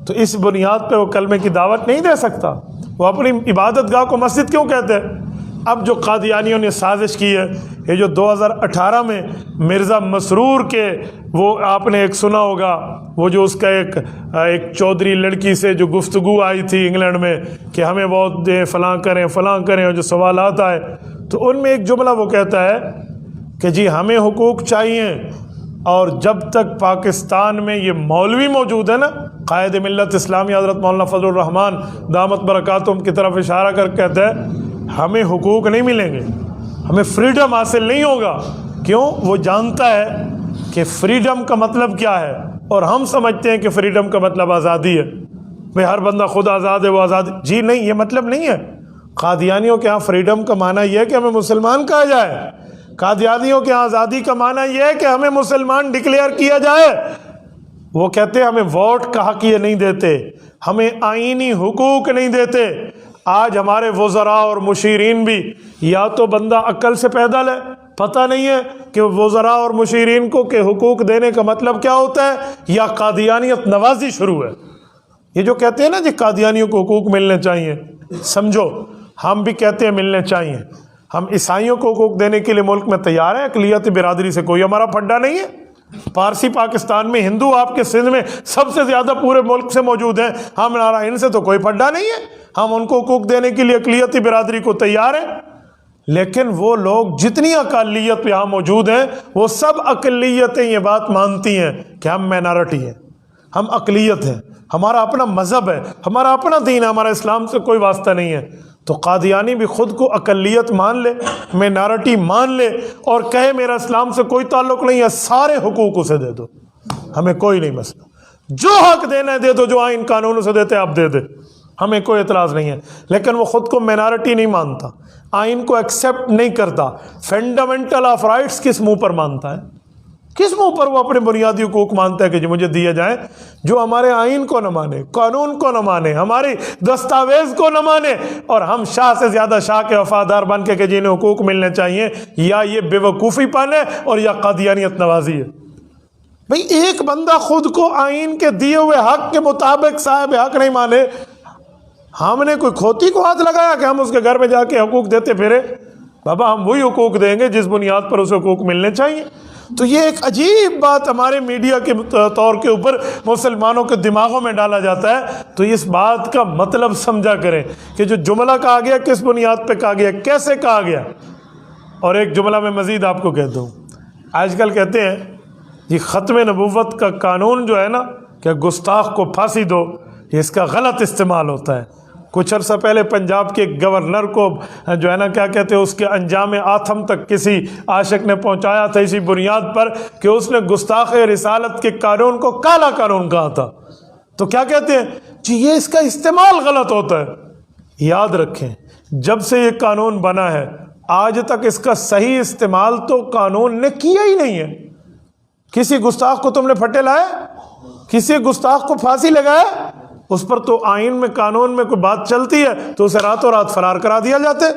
تو اس بنیاد پہ وہ کلمے کی دعوت نہیں دے سکتا۔ وہ اپنی عبادت گاہ کو مسجد کیوں کہتے ہیں؟ اب جو قادیانیوں نے سازش کی ہے، یہ جو 2018 میں مرزا مسرور کے، وہ آپ نے ایک سنا ہوگا، وہ جو اس کا ایک چودھری لڑکی سے جو گفتگو آئی تھی انگلینڈ میں کہ ہمیں ووٹ دیں، فلاں کریں، اور جو سوالات آئے، تو ان میں ایک جملہ وہ کہتا ہے کہ جی ہمیں حقوق چاہیے، اور جب تک پاکستان میں یہ مولوی موجود ہے نا، قائد ملت اسلامی حضرت مولانا فضل الرحمان دامت برکاتہم کی طرف اشارہ کر کہتا ہے ہمیں حقوق نہیں ملیں گے، ہمیں فریڈم حاصل نہیں ہوگا۔ کیوں؟ وہ جانتا ہے کہ فریڈم کا مطلب کیا ہے، اور ہم سمجھتے ہیں کہ فریڈم کا مطلب آزادی ہے، بھئی ہر بندہ خود آزاد ہے، وہ آزاد۔ جی نہیں، یہ مطلب نہیں ہے۔ قادیانیوں کے ہاں فریڈم کا معنی یہ ہے کہ ہمیں مسلمان کہا جائے، قادیانیوں کے ہاں آزادی کا معنی یہ ہے کہ ہمیں مسلمان ڈکلیئر کیا جائے۔ وہ کہتے ہیں ہمیں ووٹ کا حق یہ نہیں دیتے، ہمیں آئینی حقوق نہیں دیتے۔ آج ہمارے وزراء اور مشیرین بھی یا تو بندہ عقل سے پیدل ہے، پتہ نہیں ہے کہ وزراء اور مشیرین کو کہ حقوق دینے کا مطلب کیا ہوتا ہے، یا قادیانیت نوازی شروع ہے۔ یہ جو کہتے ہیں نا جی قادیانیوں کو حقوق ملنے چاہیے، سمجھو ہم بھی کہتے ہیں ملنے چاہیے۔ ہم عیسائیوں کو حقوق دینے کے لیے ملک میں تیار ہیں، اقلیت برادری سے کوئی ہمارا پھڈا نہیں ہے۔ پارسی پاکستان میں ہندو آپ کے سندھ میں سب سے زیادہ پورے ملک سے موجود ہیں، ہمارا ان سے تو کوئی پھڈا نہیں ہے، ہم ان کو حقوق دینے کے لیے اقلیتی برادری کو تیار ہیں۔ لیکن وہ لوگ جتنی اقلیت یہاں موجود ہیں، وہ سب اقلیتیں یہ بات مانتی ہیں کہ ہم مائنارٹی ہیں، ہم اقلیت ہیں، ہمارا اپنا مذہب ہے، ہمارا اپنا دین ہے، ہمارا اسلام سے کوئی واسطہ نہیں ہے۔ تو قادیانی بھی خود کو اقلیت مان لے، مائنارٹی مان لے، اور کہے میرا اسلام سے کوئی تعلق نہیں ہے، سارے حقوق اسے دے دو، ہمیں کوئی نہیں مسئلہ، جو حق دینا ہے دے دو، جو آئین قانون اسے دیتے آپ دے دے، ہمیں کوئی اعتراض نہیں ہے۔ لیکن وہ خود کو مائنارٹی نہیں مانتا، آئین کو ایکسیپٹ نہیں کرتا۔ فنڈامنٹل آف رائٹس کس منہ پر مانتا ہے؟ کس منہ پر وہ اپنے بنیادی حقوق مانتا ہے کہ جو مجھے دیے جائیں؟ جو ہمارے آئین کو نہ مانے، قانون کو نہ مانے، ہماری دستاویز کو نہ مانے، اور ہم شاہ سے زیادہ شاہ کے وفادار بن کے کہ جنہیں حقوق ملنے چاہیے، یا یہ بے وقوفی پن ہے اور یا قادیانیت نوازی ہے۔ بھئی ایک بندہ خود کو آئین کے دیے ہوئے حق کے مطابق صاحب حق نہیں مانے، ہم نے کوئی کھوتی کو ہاتھ لگایا کہ ہم اس کے گھر میں جا کے حقوق دیتے پھرے؟ بابا ہم وہی حقوق دیں گے جس بنیاد پر اسے حقوق ملنے چاہیے۔ تو یہ ایک عجیب بات ہمارے میڈیا کے طور کے اوپر مسلمانوں کے دماغوں میں ڈالا جاتا ہے۔ تو اس بات کا مطلب سمجھا کریں کہ جو جملہ کہا گیا کس بنیاد پہ کہا گیا، کیسے کہا گیا۔ اور ایک جملہ میں مزید آپ کو کہتا ہوں، آج کل کہتے ہیں یہ ختم نبوت کا قانون جو ہے نا کہ گستاخ کو پھانسی دو، اس کا غلط استعمال ہوتا ہے۔ کچھ عرصہ پہلے پنجاب کے گورنر کو جو ہے نا کیا کہتے ہیں، اس کے انجام آتم تک کسی عاشق نے پہنچایا تھا اسی بنیاد پر کہ اس نے گستاخ رسالت کے قانون کو کالا قانون کہا تھا۔ تو کیا کہتے ہیں جی یہ اس کا استعمال غلط ہوتا ہے۔ یاد رکھیں جب سے یہ قانون بنا ہے آج تک اس کا صحیح استعمال تو قانون نے کیا ہی نہیں ہے۔ کسی گستاخ کو تم نے پھٹے لائے، کسی گستاخ کو پھانسی لگایا، اس پر تو آئین میں قانون میں کوئی بات چلتی ہے تو اسے راتوں رات فرار کرا دیا جاتا ہے۔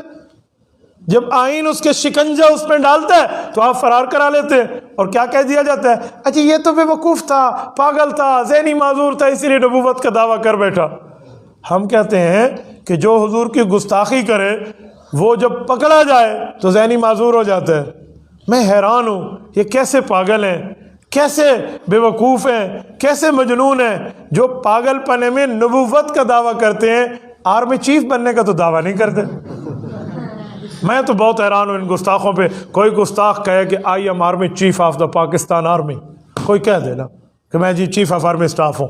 جب آئین اس کے شکنجہ اس میں ڈالتا ہے تو آپ فرار کرا لیتے ہیں، اور کیا کہہ دیا جاتا ہے، اچھا یہ تو بے وقوف تھا، پاگل تھا، ذہنی معذور تھا، اسی لیے نبوت کا دعویٰ کر بیٹھا۔ ہم کہتے ہیں کہ جو حضور کی گستاخی کرے وہ جب پکڑا جائے تو ذہنی معذور ہو جاتا ہے۔ میں حیران ہوں یہ کیسے پاگل ہیں، کیسے بے وقوف ہیں، کیسے مجنون ہیں جو پاگل پنے میں نبوت کا دعویٰ کرتے ہیں، آرمی چیف بننے کا تو دعویٰ نہیں کرتے۔ میں تو بہت حیران ہوں ان گستاخوں پہ۔ کوئی گستاخ کہے کہ I am army chief of the Pakistan army, کوئی کہہ دے نا کہ میں جی چیف آف آرمی اسٹاف ہوں،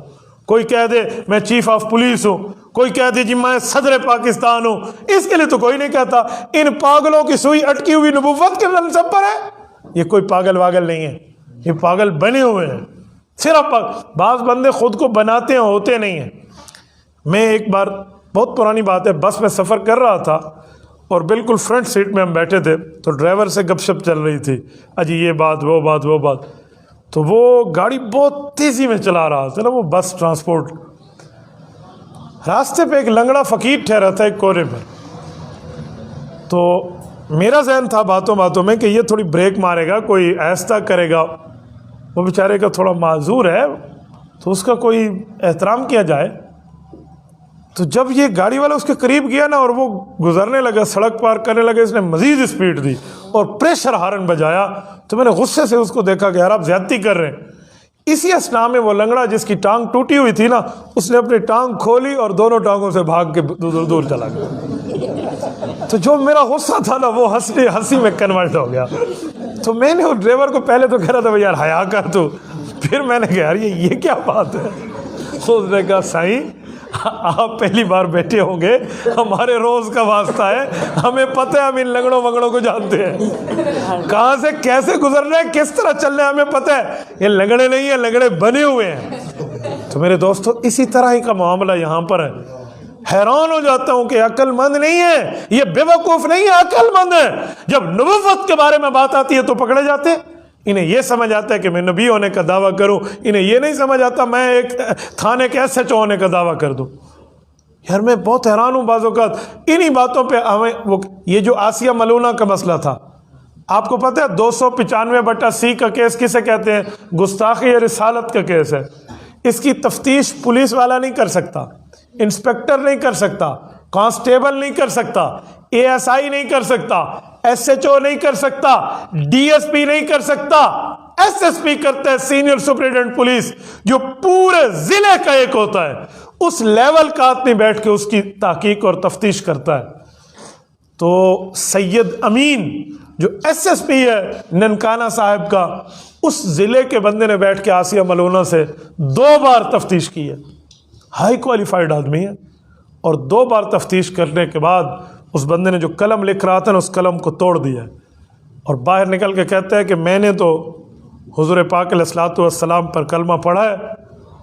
کوئی کہہ دے میں چیف آف پولیس ہوں، کوئی کہہ دے جی میں صدر پاکستان ہوں۔ اس کے لیے تو کوئی نہیں کہتا۔ ان پاگلوں کی سوئی اٹکی ہوئی نبوت کے منصب پر ہے۔ یہ کوئی پاگل واگل نہیں ہے، یہ پاگل بنے ہوئے ہیں۔ صرف بعض بندے خود کو بناتے ہیں، ہوتے نہیں ہیں۔ میں ایک بار بہت پرانی بات ہے، بس میں سفر کر رہا تھا اور بالکل فرنٹ سیٹ میں ہم بیٹھے تھے، تو ڈرائیور سے گپ شپ چل رہی تھی، اجی یہ بات وہ بات وہ بات، تو وہ گاڑی بہت تیزی میں چلا رہا تھا نا، وہ بس ٹرانسپورٹ. راستے پہ ایک لنگڑا فقیر ٹھہرا تھا ایک کونے پر. تو میرا ذہن تھا باتوں باتوں میں کہ یہ تھوڑی بریک مارے گا، کوئی آہستہ کرے گا، وہ بیچارے کا تھوڑا معذور ہے تو اس کا کوئی احترام کیا جائے. تو جب یہ گاڑی والا اس کے قریب گیا نا اور وہ گزرنے لگا، سڑک پار کرنے لگا، اس نے مزید اسپیڈ دی اور پریشر ہارن بجایا. تو میں نے غصے سے اس کو دیکھا کہ یار آپ زیادتی کر رہے ہیں. اسی اسنا میں وہ لنگڑا جس کی ٹانگ ٹوٹی ہوئی تھی نا، اس نے اپنی ٹانگ کھولی اور دونوں ٹانگوں سے بھاگ کے دور چلا گیا. تو جو میرا غصہ تھا نا وہ ہنسی میں کنورٹ ہو گیا. تو میں نے اس ڈرائیور کو پہلے تو کہہ رہا تھا یار حیا کر تو، پھر میں نے کہا یار یہ کیا بات ہے. اس نے کہا سائیں آپ پہلی بار بیٹھے ہوں گے، ہمارے روز کا واسطہ ہے، ہمیں پتہ ہے، ہم ان لنگڑوں وگڑوں کو جانتے ہیں، کہاں سے کیسے گزرنا ہے، کس طرح چلنا ہے ہمیں پتہ ہے. یہ لنگڑے نہیں ہیں، لنگڑے بنے ہوئے ہیں. تو میرے دوستو اسی طرح ہی کا معاملہ یہاں پر ہے. حیران ہو جاتا ہوں کہ عقل مند نہیں ہے، یہ بے وقوف نہیں ہے، عقل مند ہے. جب نبوت کے بارے میں بات آتی ہے تو پکڑے جاتے ہیں. انہیں یہ سمجھ آتا ہے کہ میں نبی ہونے کا دعویٰ کروں، انہیں یہ نہیں سمجھ آتا میں ایک تھانے کے ایس ایچ او ہونے کا دعویٰ کر دوں. یار میں بہت حیران ہوں بعض اوقات انہی باتوں پہ. ہمیں یہ جو آسیہ ملونہ کا مسئلہ تھا، آپ کو پتہ ہے 295/C کا کیس کسے کہتے ہیں؟ گستاخی رسالت کا کیس ہے. اس کی تفتیش پولیس والا نہیں کر سکتا، انسپیکٹر نہیں کر سکتا، کانسٹیبل نہیں کر سکتا، ASI نہیں کر سکتا، SHO نہیں کر سکتا، DSP نہیں کر سکتا، SSP کرتا ہے، سینئر سپرنٹینڈنٹ پولیس، جو پورے ضلع کا ایک ہوتا ہے. اس لیول کا آدمی بیٹھ کے اس کی تحقیق اور تفتیش کرتا ہے. تو سید امین جو SSP ہے ننکانہ صاحب کا، اس ضلع کے بندے نے بیٹھ کے آسیہ ملونہ سے 2 بار تفتیش کی ہے. ہائی کوالیفائڈ آدمی ہے، اور 2 بار تفتیش کرنے کے بعد اس بندے نے جو قلم لکھ رہا تھا نا اس قلم کو توڑ دیا ہے، اور باہر نکل کے کہتا ہے کہ میں نے تو حضور پاک علیہ الصلوۃ والسلام پر کلمہ پڑھا ہے،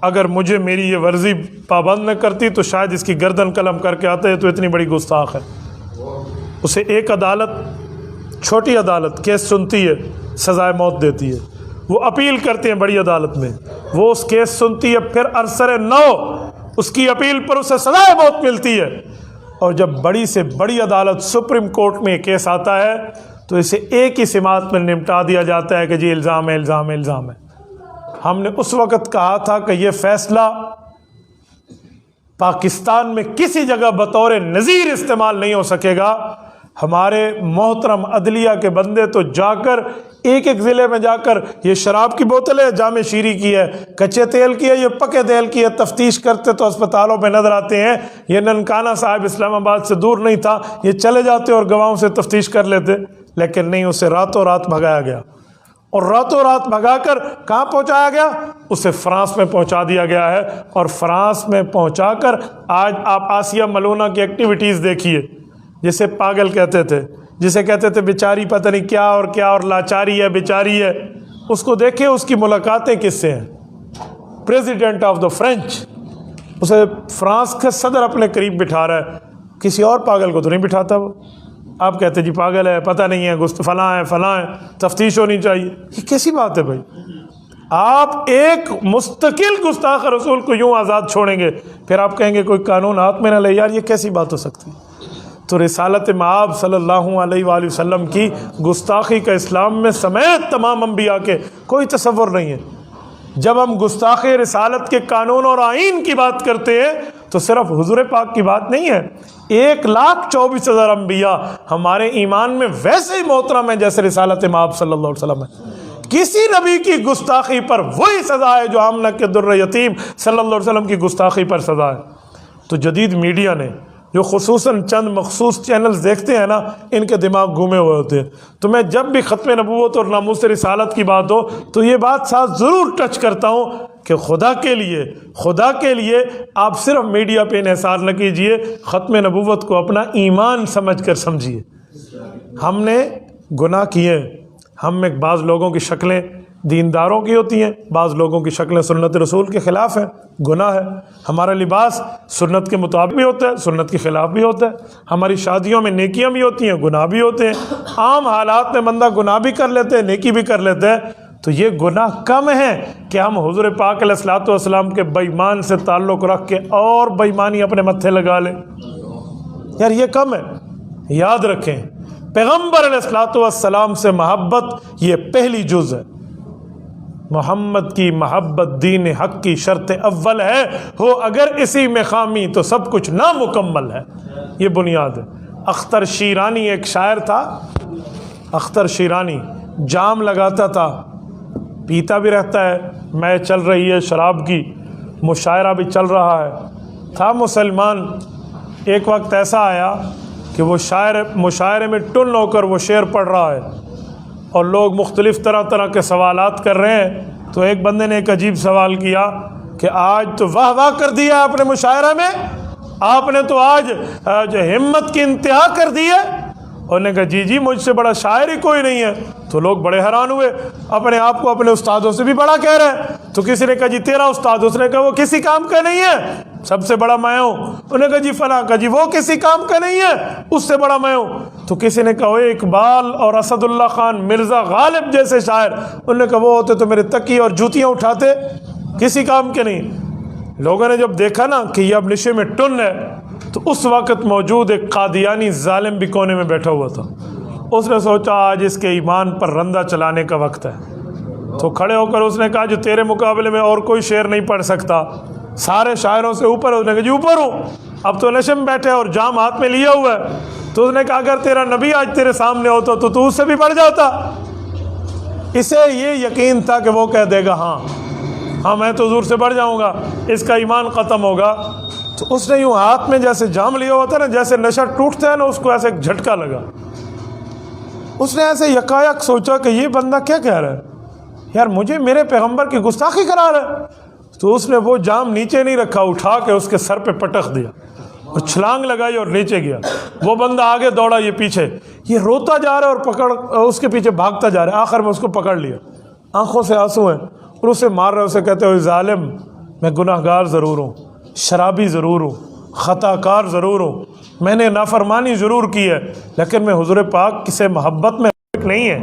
اگر مجھے میری یہ ورزی پابند نہ کرتی تو شاید اس کی گردن قلم کر کے آتے. تو اتنی بڑی گستاخ ہے. اسے ایک عدالت، چھوٹی عدالت کیس سنتی ہے، سزائے موت دیتی ہے. وہ اپیل کرتے ہیں بڑی عدالت میں، وہ اس کیس سنتی ہے، پھر عرصر 9 اس کی اپیل پر اسے سزائے موت ملتی ہے. اور جب بڑی سے بڑی عدالت سپریم کورٹ میں کیس آتا ہے تو اسے ایک ہی سماعت میں نمٹا دیا جاتا ہے کہ جی الزام ہے، الزام ہے، الزام ہے. ہم نے اس وقت کہا تھا کہ یہ فیصلہ پاکستان میں کسی جگہ بطور نظیر استعمال نہیں ہو سکے گا. ہمارے محترم عدلیہ کے بندے تو جا کر ایک ایک ضلع میں جا کر یہ شراب کی بوتل ہے، جام شیری کی ہے، کچے تیل کی ہے، یہ پکے تیل کی ہے، تفتیش کرتے تو اسپتالوں میں نظر آتے ہیں. یہ ننکانہ صاحب اسلام آباد سے دور نہیں تھا، یہ چلے جاتے اور گواہوں سے تفتیش کر لیتے. لیکن نہیں، اسے راتوں رات بھگایا گیا، اور راتوں رات بھگا کر کہاں پہنچایا گیا؟ اسے فرانس میں پہنچا دیا گیا ہے. اور فرانس میں پہنچا کر آج آپ آسیہ ملونہ کی ایکٹیویٹیز دیکھیے، جسے پاگل کہتے تھے، جسے کہتے تھے بیچاری پتہ نہیں کیا اور لاچاری ہے، بیچاری ہے. اس کو دیکھیں اس کی ملاقاتیں کس سے ہیں؟ پریزیڈنٹ آف دا فرینچ، اسے فرانس کا صدر اپنے قریب بٹھا رہا ہے. کسی اور پاگل کو تو نہیں بٹھاتا وہ. آپ کہتے جی پاگل ہے، پتہ نہیں ہے، فلاں ہے، فلاں ہے، تفتیش ہونی چاہیے. یہ کیسی بات ہے بھائی؟ آپ ایک مستقل گستاخ رسول کو یوں آزاد چھوڑیں گے، پھر آپ کہیں گے کوئی قانون ہاتھ میں نہ لے. یار یہ کیسی بات ہو سکتی؟ تو رسالت مآب صلی اللہ علیہ وآلہ وسلم کی گستاخی کا اسلام میں سمیت تمام انبیاء کے کوئی تصور نہیں ہے. جب ہم گستاخی رسالت کے قانون اور آئین کی بات کرتے ہیں تو صرف حضور پاک کی بات نہیں ہے. 1,24,000 انبیاء ہمارے ایمان میں ویسے ہی محترم ہیں جیسے رسالت مآب صلی اللہ علیہ وسلم ہے. کسی نبی کی گستاخی پر وہی سزا ہے جو آمنہ کے در یتیم صلی اللہ علیہ وسلم کی گستاخی پر سزا ہے. تو جدید میڈیا نے جو خصوصاً چند مخصوص چینلز دیکھتے ہیں نا، ان کے دماغ گھومے ہوئے ہوتے ہیں. تو میں جب بھی ختم نبوت اور ناموس رسالت کی بات ہو تو یہ بات ساتھ ضرور ٹچ کرتا ہوں کہ خدا کے لیے آپ صرف میڈیا پہ انحصار نہ کیجئے، ختم نبوت کو اپنا ایمان سمجھ کر سمجھیے. ہم نے گناہ کیے، ہم میں بعض لوگوں کی شکلیں دینداروں کی ہوتی ہیں، بعض لوگوں کی شکلیں سنت رسول کے خلاف ہیں، گناہ ہے۔ ہمارا لباس سنت کے مطابق بھی ہوتا ہے، سنت کے خلاف بھی ہوتا ہے۔ ہماری شادیوں میں نیکیاں بھی ہوتی ہیں، گناہ بھی ہوتے ہیں۔ عام حالات میں بندہ گناہ بھی کر لیتے ہیں، نیکی بھی کر لیتے ہیں، تو یہ گناہ کم ہے کہ ہم حضور پاک علیہ الصلوۃ والسلام کے بے ایمان سے تعلق رکھ کے اور بے ایمانی اپنے متھے لگا لیں؟ یار یہ کم ہے۔ یاد رکھیں، پیغمبر علیہ الصلوۃ والسلام سے محبت یہ پہلی جز ہے۔ محمد کی محبت دین حق کی شرط اول ہے، ہو اگر اسی میں خامی تو سب کچھ نامکمل ہے۔ یہ بنیاد ہے۔ اختر شیرانی ایک شاعر تھا، اختر شیرانی جام لگاتا تھا، پیتا بھی رہتا ہے، میں چل رہی ہے شراب کی، مشاعرہ بھی چل رہا ہے، تھا مسلمان۔ ایک وقت ایسا آیا کہ وہ شاعر مشاعرے میں ٹن ہو کر وہ شعر پڑھ رہا ہے اور لوگ مختلف طرح طرح کے سوالات کر رہے ہیں، تو ایک بندے نے ایک عجیب سوال کیا کہ آج تو واہ واہ کر دیا اپنے مشاعرہ میں، آپ نے تو آج جو ہمت کی انتہا کر دی ہے۔ انہوں نے کہا جی مجھ سے بڑا شاعر ہی کوئی نہیں ہے۔ تو لوگ بڑے حیران ہوئے، اپنے آپ کو اپنے استادوں سے بھی بڑا کہہ رہے ہیں۔ تو کسی نے کہا جی تیرا استاد، اس نے کہا وہ کسی کام کا نہیں ہے، سب سے بڑا میں ہوں۔ انہوں نے کہا جی فلاں، کہا جی وہ کسی کام کا نہیں ہے، اس سے بڑا میں ہوں۔ تو کسی نے کہا وہ اقبال اور اسد اللہ خان مرزا غالب جیسے شاعر، انہوں نے کہا وہ ہوتے تو میرے تکی اور جوتیاں اٹھاتے، کسی کام کے نہیں۔ لوگوں نے جب دیکھا نا کہ یہ اب نشے میں ٹن ہے، تو اس وقت موجود ایک قادیانی ظالم بھی کونے میں بیٹھا ہوا تھا۔ اس نے سوچا آج اس کے ایمان پر رندہ چلانے کا وقت ہے، تو کھڑے ہو کر اس نے کہا جو تیرے مقابلے میں اور کوئی شعر نہیں پڑھ سکتا، سارے شاعروں سے اوپر۔ اس نے کہا جی اوپر ہوں، اب تو نشے میں بیٹھے اور جام ہاتھ میں لیا ہوا ہے۔ تو اس نے کہا اگر تیرا نبی آج تیرے سامنے ہوتا تو اس سے بھی بڑھ جاتا۔ اسے یہ یقین تھا کہ وہ کہہ دے گا ہاں میں تو حضور سے بڑھ جاؤں گا، اس کا ایمان ختم ہوگا۔ تو اس نے یوں ہاتھ میں جیسے جام لیا ہوتا نا، جیسے نشہ ٹوٹتا ہے نا، اس کو ایسے ایک جھٹکا لگا۔ اس نے ایسے یکایک سوچا کہ یہ بندہ کیا کہہ رہا ہے، یار مجھے میرے پیغمبر کی گستاخی کرا رہا ہے۔ تو اس نے وہ جام نیچے نہیں رکھا، اٹھا کے اس کے سر پہ پٹک دیا اور چھلانگ لگائی اور نیچے گیا۔ وہ بندہ آگے دوڑا، یہ پیچھے، یہ روتا جا رہا ہے اور پکڑ اس کے پیچھے بھاگتا جا رہا ہے۔ آخر میں اس کو پکڑ لیا، آنکھوں سے آنسو ہیں، اور اسے مار رہے، اسے کہتے ہوئے ظالم میں گناہ گار ضرور ہوں، شرابی ضرور ہوں، خطا کار ضرور ہوں، میں نے نافرمانی ضرور کی ہے، لیکن میں حضور پاک سے محبت میں نہیں ہے،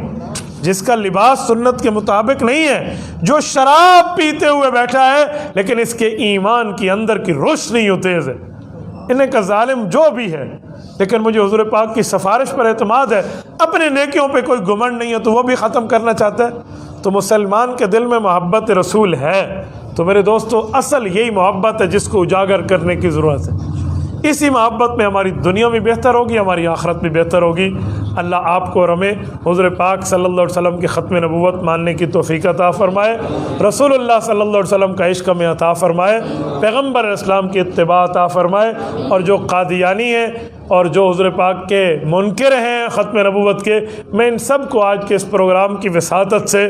جس کا لباس سنت کے مطابق نہیں ہے، جو شراب پیتے ہوئے بیٹھا ہے لیکن اس کے ایمان کی اندر کی روشنی یوں تیز ہے۔ انہیں کا ظالم جو بھی ہے، لیکن مجھے حضور پاک کی سفارش پر اعتماد ہے، اپنے نیکیوں پہ کوئی گھمنڈ نہیں ہے، تو وہ بھی ختم کرنا چاہتا ہے۔ تو مسلمان کے دل میں محبت رسول ہے، تو میرے دوستو اصل یہی محبت ہے جس کو اجاگر کرنے کی ضرورت ہے۔ اسی محبت میں ہماری دنیا بھی بہتر ہوگی، ہماری آخرت بھی بہتر ہوگی۔ اللہ آپ کو اور ہمیں حضور پاک صلی اللہ علیہ وسلم کے ختم نبوت ماننے کی توفیق عطا فرمائے، رسول اللہ صلی اللہ علیہ وسلم کا عشق ہمیں عطا فرمائے، پیغمبر اسلام کی اتباع عطا فرمائے، اور جو قادیانی ہیں اور جو حضور پاک کے منکر ہیں ختم نبوت کے، میں ان سب کو آج کے اس پروگرام کی وساطت سے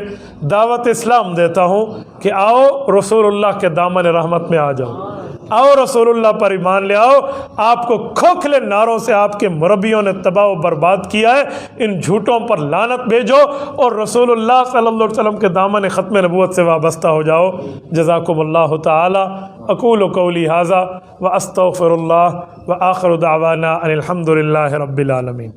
دعوت اسلام دیتا ہوں کہ آؤ رسول اللہ کے دامن رحمت میں آ جاؤ، آؤ رسول اللہ پر ایمان لے آؤ۔ آپ کو کھوکھلے نعروں سے آپ کے مربیوں نے تباہ و برباد کیا ہے، ان جھوٹوں پر لعنت بھیجو اور رسول اللہ صلی اللہ علیہ وسلم کے دامن ختم نبوت سے وابستہ ہو جاؤ۔ جزاکم اللہ تعالی۔ اقول قولی ھذا واستغفر اللہ وآخر دعوانا ان الحمد للہ رب العالمین۔